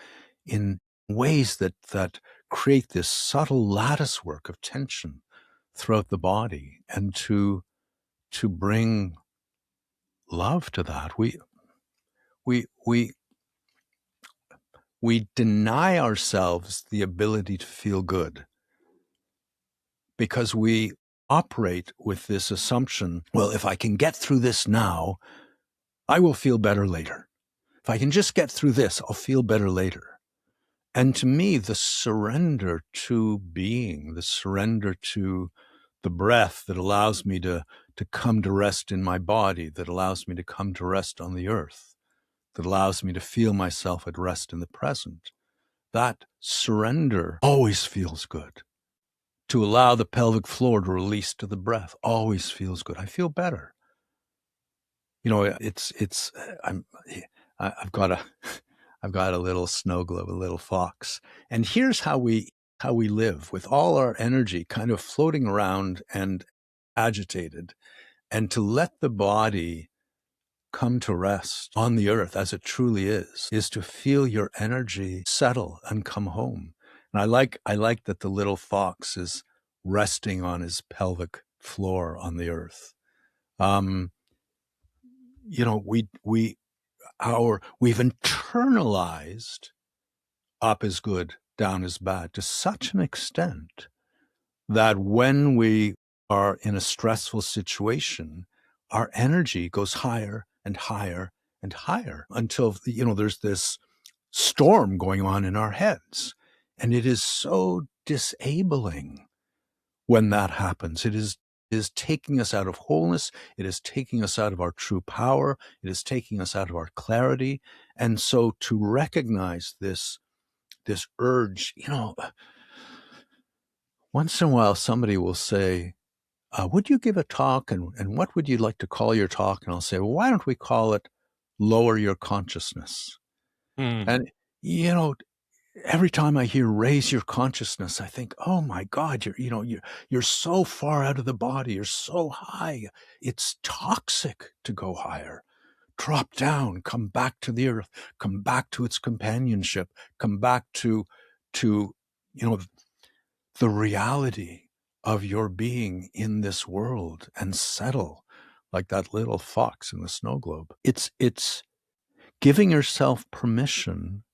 in ways that create this subtle lattice work of tension throughout the body. And to bring love to that, we deny ourselves the ability to feel good because we operate with this assumption, well, if I can get through this now, I will feel better later. If I can just get through this, I'll feel better later. And to me, the surrender to being, the surrender to the breath that allows me to come to rest in my body, that allows me to come to rest on the earth, that allows me to feel myself at rest in the present, that surrender always feels good. To allow the pelvic floor to release to the breath always feels good. I feel better. I've got a little snow globe, a little fox. And here's how we live with all our energy kind of floating around and agitated, and to let the body come to rest on the earth as it truly is to feel your energy settle and come home. And I like that the little fox is resting on his pelvic floor on the earth. We've internalized up is good, down is bad to such an extent that when we are in a stressful situation, our energy goes higher and higher and higher until, there's this storm going on in our heads. And it is so disabling when that happens. It is taking us out of wholeness. It is taking us out of our true power. It is taking us out of our clarity. And so to recognize this urge, once in a while somebody will say, would you give a talk and what would you like to call your talk? And I'll say, well, why don't we call it Lower Your Consciousness? And, every time I hear raise your consciousness, I think, oh my God, you're so far out of the body. You're so high. It's toxic to go higher. Drop down, come back to the earth, come back to its companionship, come back to the reality of your being in this world and settle like that little fox in the snow globe. It's giving yourself permission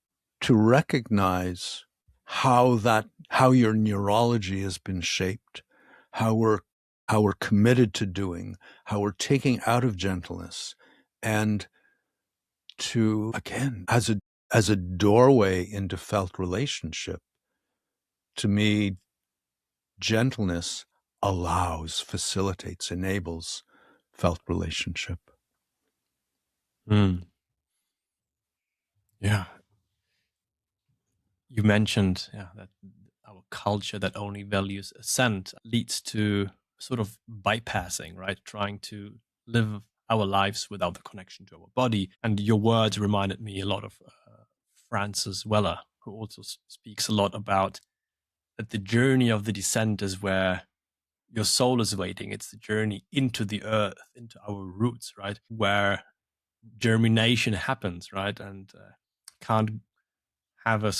to recognize how your neurology has been shaped, how we're committed to doing, how we're taking out of gentleness, and to, again, as a doorway into felt relationship. To me, gentleness allows, facilitates, enables felt relationship. Yeah. You mentioned that our culture that only values assent leads to sort of bypassing, right? Trying to live our lives without the connection to our body. And your words reminded me a lot of Francis Weller, who also speaks a lot about that the journey of the descent is where your soul is waiting. It's the journey into the earth, into our roots, right? Where germination happens, right? And can't have a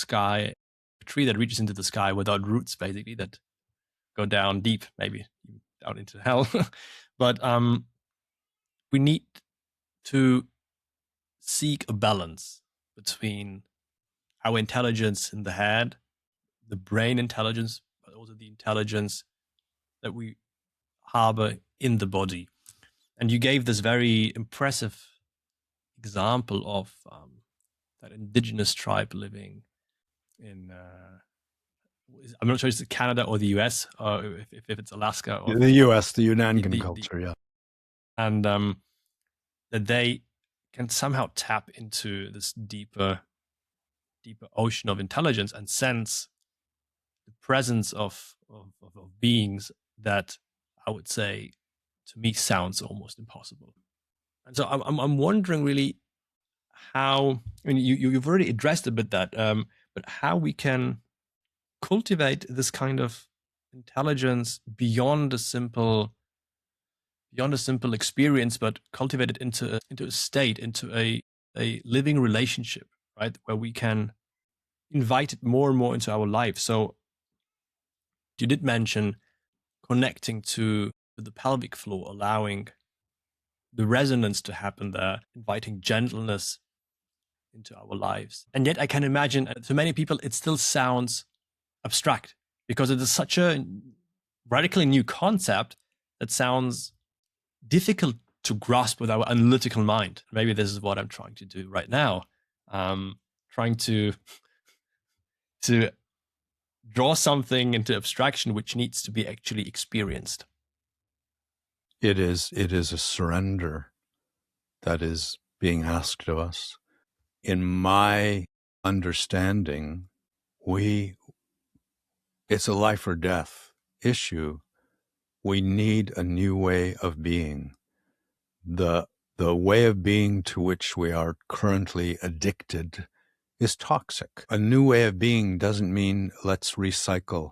tree that reaches into the sky without roots, basically, that go down deep, maybe down into hell. But we need to seek a balance between our intelligence in the head, the brain intelligence, but also the intelligence that we harbor in the body. And you gave this very impressive example of that indigenous tribe living in, I'm not sure if it's Canada or the US, or if it's Alaska. Or the US, the Unangan culture, yeah. And that they can somehow tap into this deeper ocean of intelligence and sense the presence of beings that I would say, to me, sounds almost impossible. And so I'm wondering really how, I mean, you've already addressed a bit that, but how we can cultivate this kind of intelligence beyond a simple experience, but cultivate it into a state, into a living relationship, right, where we can invite it more and more into our life. So you did mention connecting to the pelvic floor, allowing the resonance to happen there, inviting gentleness into our lives. And yet I can imagine to many people it still sounds abstract because it is such a radically new concept that sounds difficult to grasp with our analytical mind. Maybe this is what I'm trying to do right now. Trying to draw something into abstraction which needs to be actually experienced. It is a surrender that is being asked of us. In my understanding, it's a life or death issue. We need a new way of being. The way of being to which we are currently addicted is toxic. A new way of being doesn't mean let's recycle.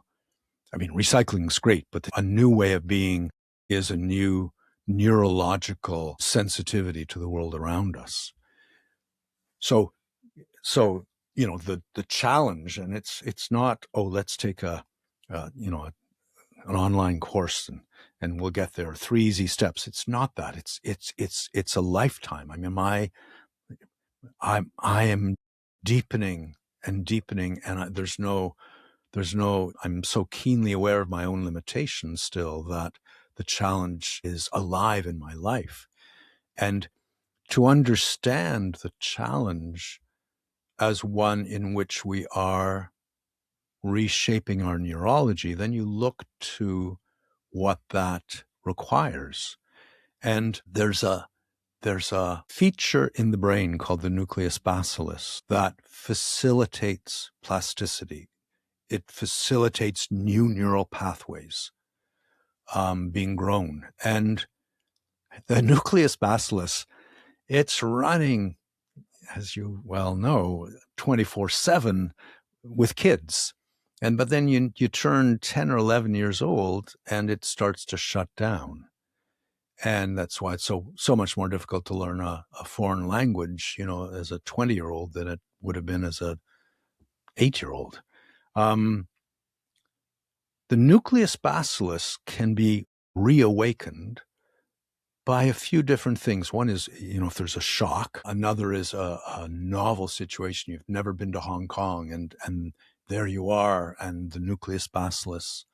I mean, recycling is great, but a new way of being is a new neurological sensitivity to the world around us. So the challenge, and it's not, let's take an online course and we'll get there. 3 easy steps. It's not that. It's a lifetime. I mean, I am deepening and deepening, and there's no. I'm so keenly aware of my own limitations still that the challenge is alive in my life, and to understand the challenge as one in which we are reshaping our neurology, then you look to what that requires. And there's a feature in the brain called the nucleus basalis that facilitates plasticity. It facilitates new neural pathways being grown. And the nucleus basalis, it's running, as you well know, 24/7 with kids. But then you turn 10 or 11 years old and it starts to shut down. And that's why it's so much more difficult to learn a foreign language, as a 20-year-old than it would have been as a 8-year-old. The nucleus basalis can be reawakened by a few different things. One is, if there's a shock. Another is a novel situation. You've never been to Hong Kong, and there you are, and the nucleus basalis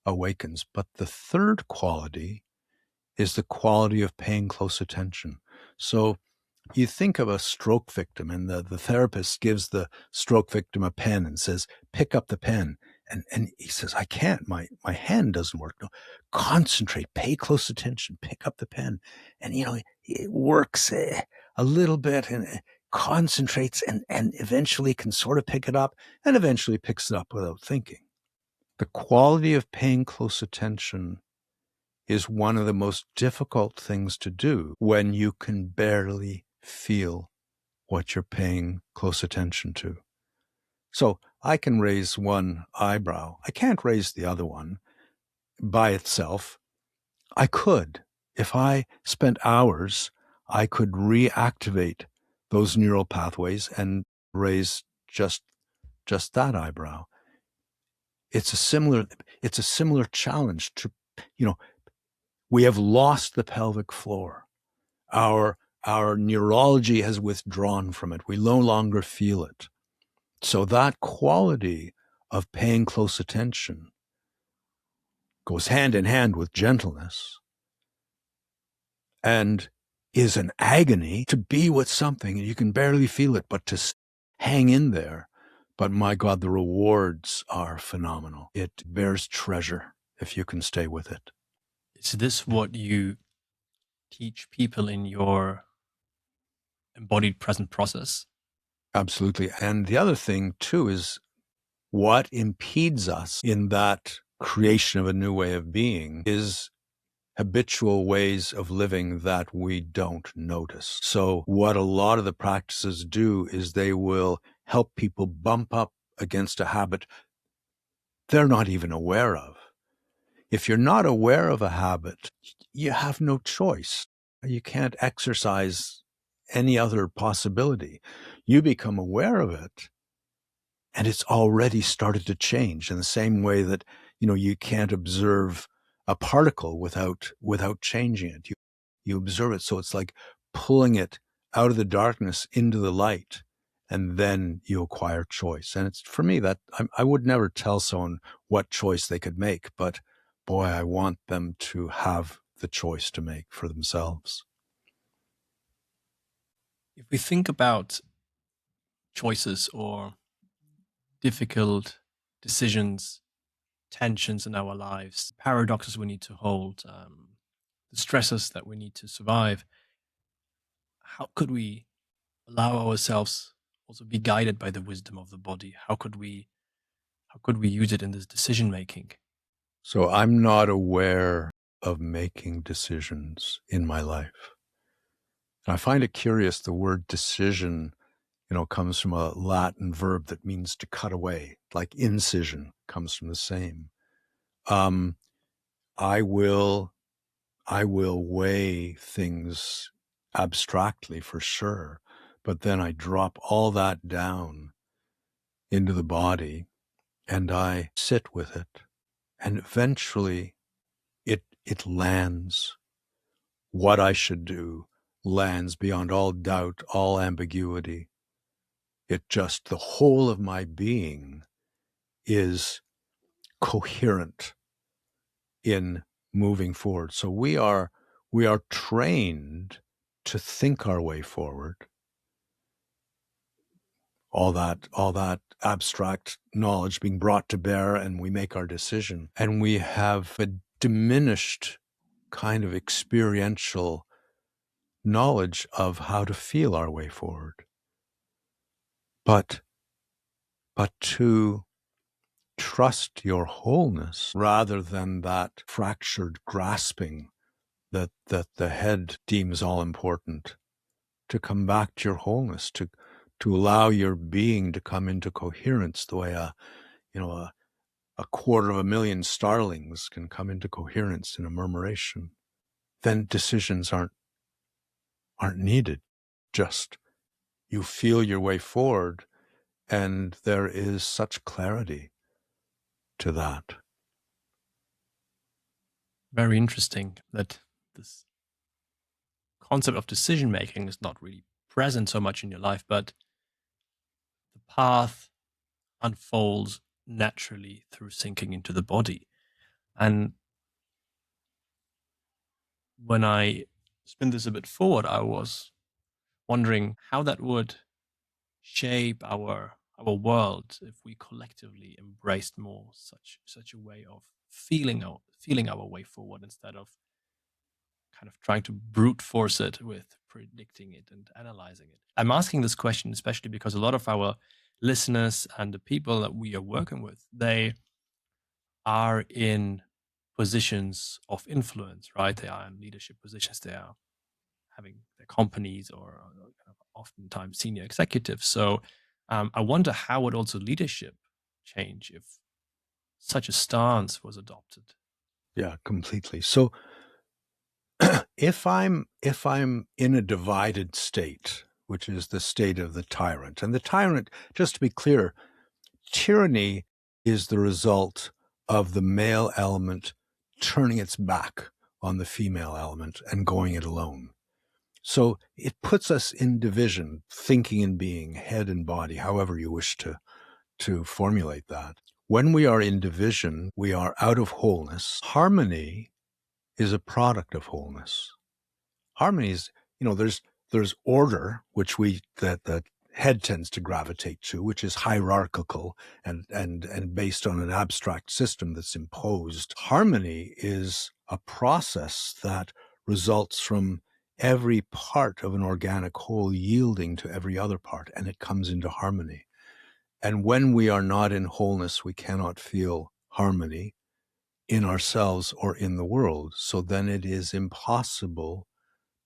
awakens. But the third quality is the quality of paying close attention. So you think of a stroke victim, and the therapist gives the stroke victim a pen and says, pick up the pen. And he says, I can't, my hand doesn't work. No, concentrate, pay close attention, pick up the pen. And, it works a little bit and concentrates and eventually can sort of pick it up and eventually picks it up without thinking. The quality of paying close attention is one of the most difficult things to do when you can barely feel what you're paying close attention to. So I can raise one eyebrow. I can't raise the other one by itself. I could. If I spent hours, I could reactivate those neural pathways and raise just that eyebrow. It's a similar challenge to, we have lost the pelvic floor. Our neurology has withdrawn from it. We no longer feel it. So that quality of paying close attention goes hand in hand with gentleness and is an agony to be with something and you can barely feel it, but to hang in there. But my God, the rewards are phenomenal. It bears treasure if you can stay with it. Is this what you teach people in your embodied present process? Absolutely. And the other thing too is what impedes us in that creation of a new way of being is habitual ways of living that we don't notice. So what a lot of the practices do is they will help people bump up against a habit they're not even aware of. If you're not aware of a habit, you have no choice. You can't exercise any other possibility. You become aware of it, and it's already started to change in the same way that, you can't observe a particle without changing it. You observe it. So it's like pulling it out of the darkness into the light, and then you acquire choice. And it's, for me, that I would never tell someone what choice they could make, but boy, I want them to have the choice to make for themselves. If we think about choices or difficult decisions, tensions in our lives, paradoxes we need to hold, the stresses that we need to survive, how could we allow ourselves also be guided by the wisdom of the body? How could we use it in this decision making? So I'm not aware of making decisions in my life. And I find it curious, the word decision, comes from a Latin verb that means to cut away, like incision comes from the same. I will weigh things abstractly for sure, but then I drop all that down into the body and I sit with it, and eventually it lands. What I should do lands beyond all doubt, all ambiguity. The whole of my being is coherent in moving forward. So we are trained to think our way forward. All that abstract knowledge being brought to bear, and we make our decision. And we have a diminished kind of experiential knowledge of how to feel our way forward. But to trust your wholeness rather than that fractured grasping that the head deems all important, to come back to your wholeness, to allow your being to come into coherence the way a 250,000 starlings can come into coherence in a murmuration, then decisions aren't needed. Just you feel your way forward, and there is such clarity to that. Very interesting that this concept of decision making is not really present so much in your life, but the path unfolds naturally through sinking into the body. And when I spin this a bit forward, I was wondering how that would shape our world if we collectively embraced more such a way of feeling our way forward, instead of kind of trying to brute force it with predicting it and analyzing it. I'm asking this question especially because a lot of our listeners and the people that we are working with, they are in positions of influence, right? They are in leadership positions. They are having their companies or kind of oftentimes senior executives. So I wonder how would also leadership change if such a stance was adopted? Yeah, completely. So if I'm in a divided state, which is the state of the tyrant, and the tyrant, just to be clear, tyranny is the result of the male element turning its back on the female element and going it alone. So it puts us in division, thinking and being, head and body, however you wish to formulate that. When we are in division, we are out of wholeness. Harmony is a product of wholeness. Harmony is, there's order, which that head tends to gravitate to, which is hierarchical and based on an abstract system that's imposed. Harmony is a process that results from every part of an organic whole yielding to every other part, and it comes into harmony. And when we are not in wholeness, we cannot feel harmony in ourselves or in the world. So then it is impossible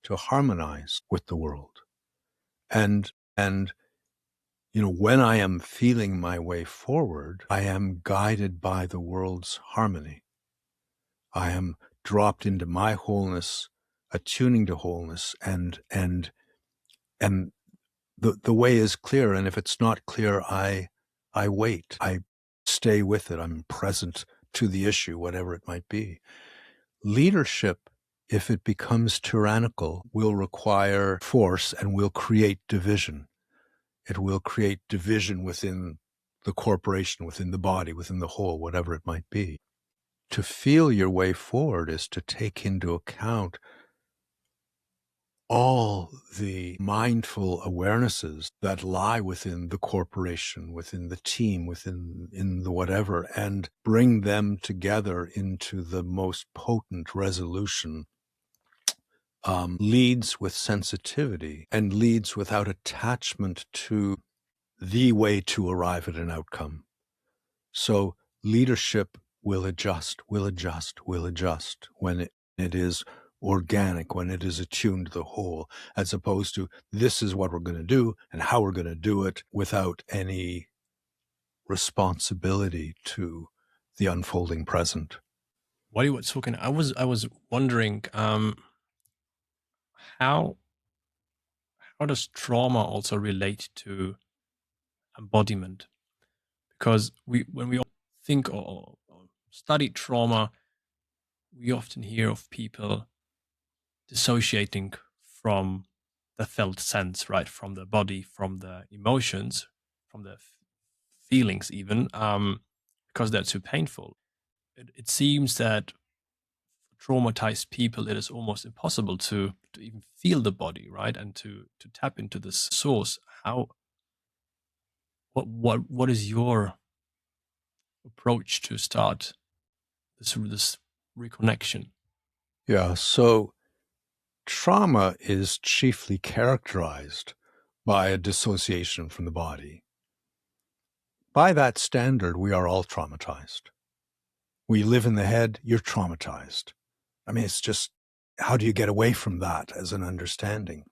to harmonize with the world. And when I am feeling my way forward, I am guided by the world's harmony. I am dropped into my wholeness, attuning to wholeness, and the way is clear. And if it's not clear, I wait. I stay with it. I'm present to the issue, whatever it might be. Leadership, if it becomes tyrannical, will require force and will create division. It will create division within the corporation, within the body, within the whole, whatever it might be. To feel your way forward is to take into account all the mindful awarenesses that lie within the corporation, within the team, in the whatever, and bring them together into the most potent resolution. Leads with sensitivity and leads without attachment to the way to arrive at an outcome. So leadership will adjust when it is organic, when it is attuned to the whole, as opposed to this is what we're going to do and how we're going to do it without any responsibility to the unfolding present. While you were talking, I was wondering, how does trauma also relate to embodiment? Because when we think or study trauma, we often hear of people dissociating from the felt sense, right? From the body, from the emotions, from the feelings even, because they're too painful. It seems that for traumatized people, it is almost impossible to even feel the body, right? And to tap into this source. What is your approach to start this reconnection? Yeah, so trauma is chiefly characterized by a dissociation from the body. By that standard, we are all traumatized. We live in the head, you're traumatized. I mean, it's just, how do you get away from that as an understanding?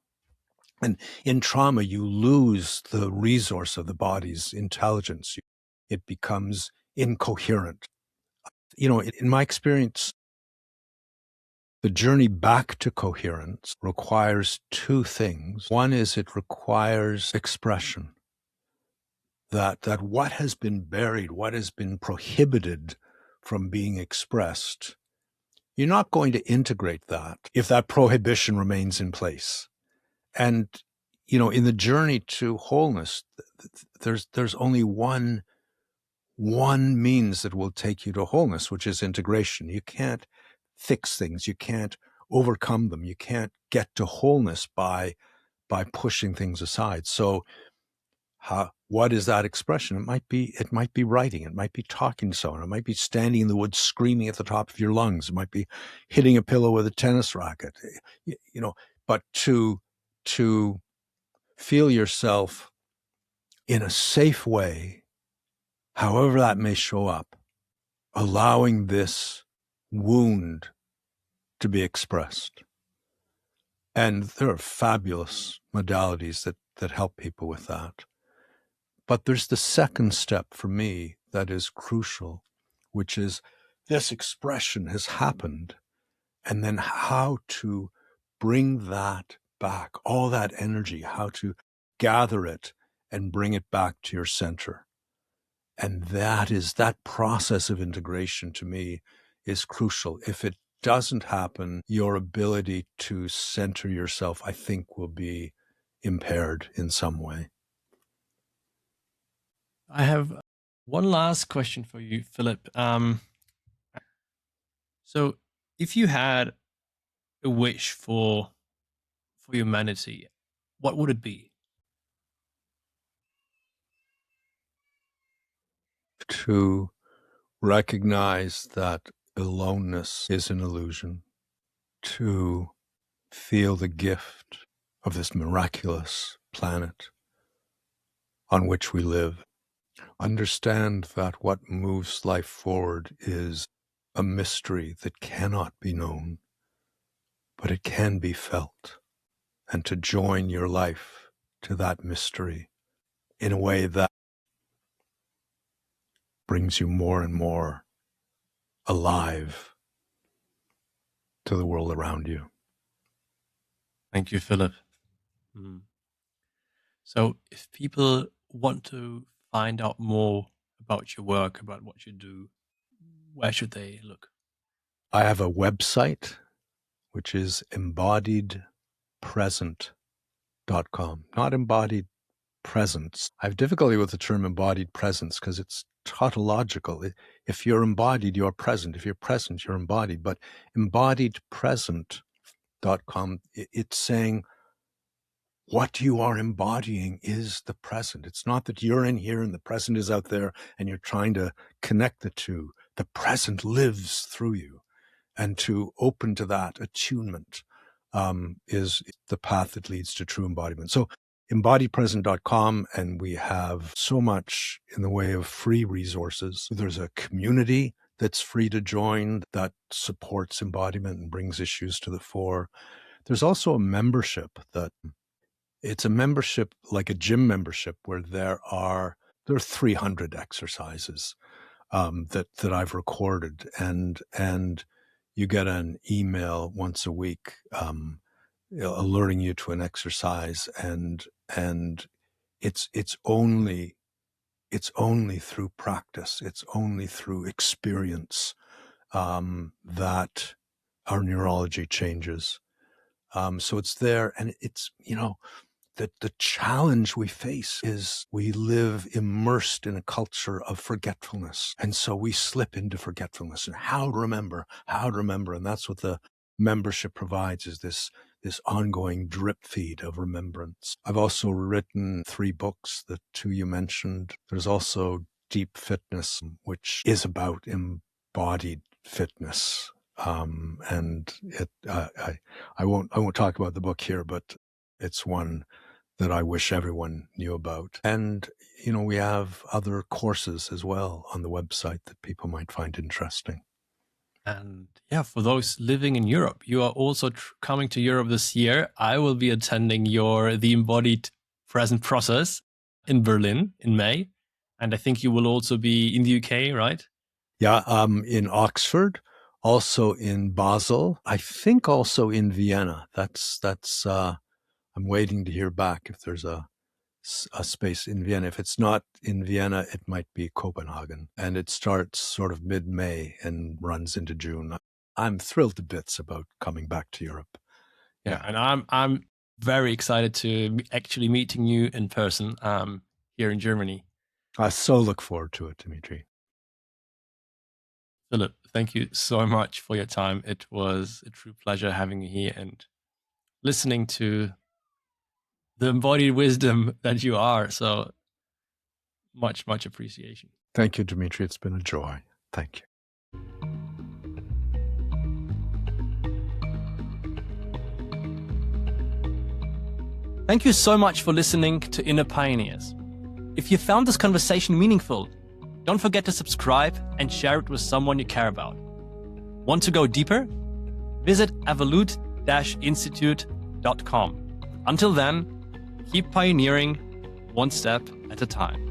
And in trauma, you lose the resource of the body's intelligence. It becomes incoherent. In my experience, the journey back to coherence requires two things. One is it requires expression. That what has been buried, what has been prohibited from being expressed, you're not going to integrate that if that prohibition remains in place. And, in the journey to wholeness, there's only one means that will take you to wholeness, which is integration. You can't fix things. You can't overcome them. You can't get to wholeness by pushing things aside. So what is that expression? It might be writing. It might be talking to someone. It might be standing in the woods screaming at the top of your lungs. It might be hitting a pillow with a tennis racket. But to feel yourself in a safe way, however that may show up, allowing this wound to be expressed. And there are fabulous modalities that help people with that. But there's the second step for me that is crucial, which is this expression has happened, and then how to bring that back, all that energy, how to gather it and bring it back to your center. And that process of integration to me is crucial. If it doesn't happen, your ability to center yourself, I think, will be impaired in some way. I have one last question for you, Philip. So if you had a wish for humanity, what would it be? To recognize that aloneness is an illusion, to feel the gift of this miraculous planet on which we live, understand that what moves life forward is a mystery that cannot be known, but it can be felt, and to join your life to that mystery in a way that brings you more and more alive to the world around you. Thank you, Philip. So if people want to find out more about your work, about what you do, where should they look? I have a website, which is embodiedpresent.com, not embodied presence. I have difficulty with the term embodied presence because it's tautological. If you're embodied, you're present. If you're present, you're embodied. But embodiedpresent.com, it's saying what you are embodying is the present. It's not that you're in here and the present is out there and you're trying to connect the two. The present lives through you. And to open to that attunement is the path that leads to true embodiment. So embodiedpresent.com, and we have so much in the way of free resources. There's a community that's free to join that supports embodiment and brings issues to the fore. There's also a membership it's a membership like a gym membership where there are 300 exercises that I've recorded, and you get an email once a week alerting you to an exercise, and it's only through practice, it's only through experience that our neurology changes. So it's there, and it's, the challenge we face is we live immersed in a culture of forgetfulness. And so we slip into forgetfulness, and how to remember. And that's what the membership provides, is this ongoing drip feed of remembrance. I've also written 3 books, the 2 you mentioned. There's also Deep Fitness, which is about embodied fitness. And I won't talk about the book here, but it's one that I wish everyone knew about. And, we have other courses as well on the website that people might find interesting. And yeah, for those living in Europe, you are also coming to Europe this year. I will be attending the Embodied Present Process in Berlin in May. And I think you will also be in the UK, right? Yeah, in Oxford, also in Basel, I think also in Vienna. That's I'm waiting to hear back if there's a space in Vienna. If it's not in Vienna, it might be Copenhagen. And it starts sort of mid-May and runs into June. I'm thrilled to bits about coming back to Europe. Yeah, and I'm very excited to actually meeting you in person here in Germany. I so look forward to it, Dmitrij. Philip, thank you so much for your time. It was a true pleasure having you here and listening to the embodied wisdom that you are. So much appreciation. Thank you, Dmitrij. It's been a joy. Thank you. Thank you so much for listening to Inner Pioneers. If you found this conversation meaningful, don't forget to subscribe and share it with someone you care about. Want to go deeper? Visit evolute-institute.com. Until then, keep pioneering one step at a time.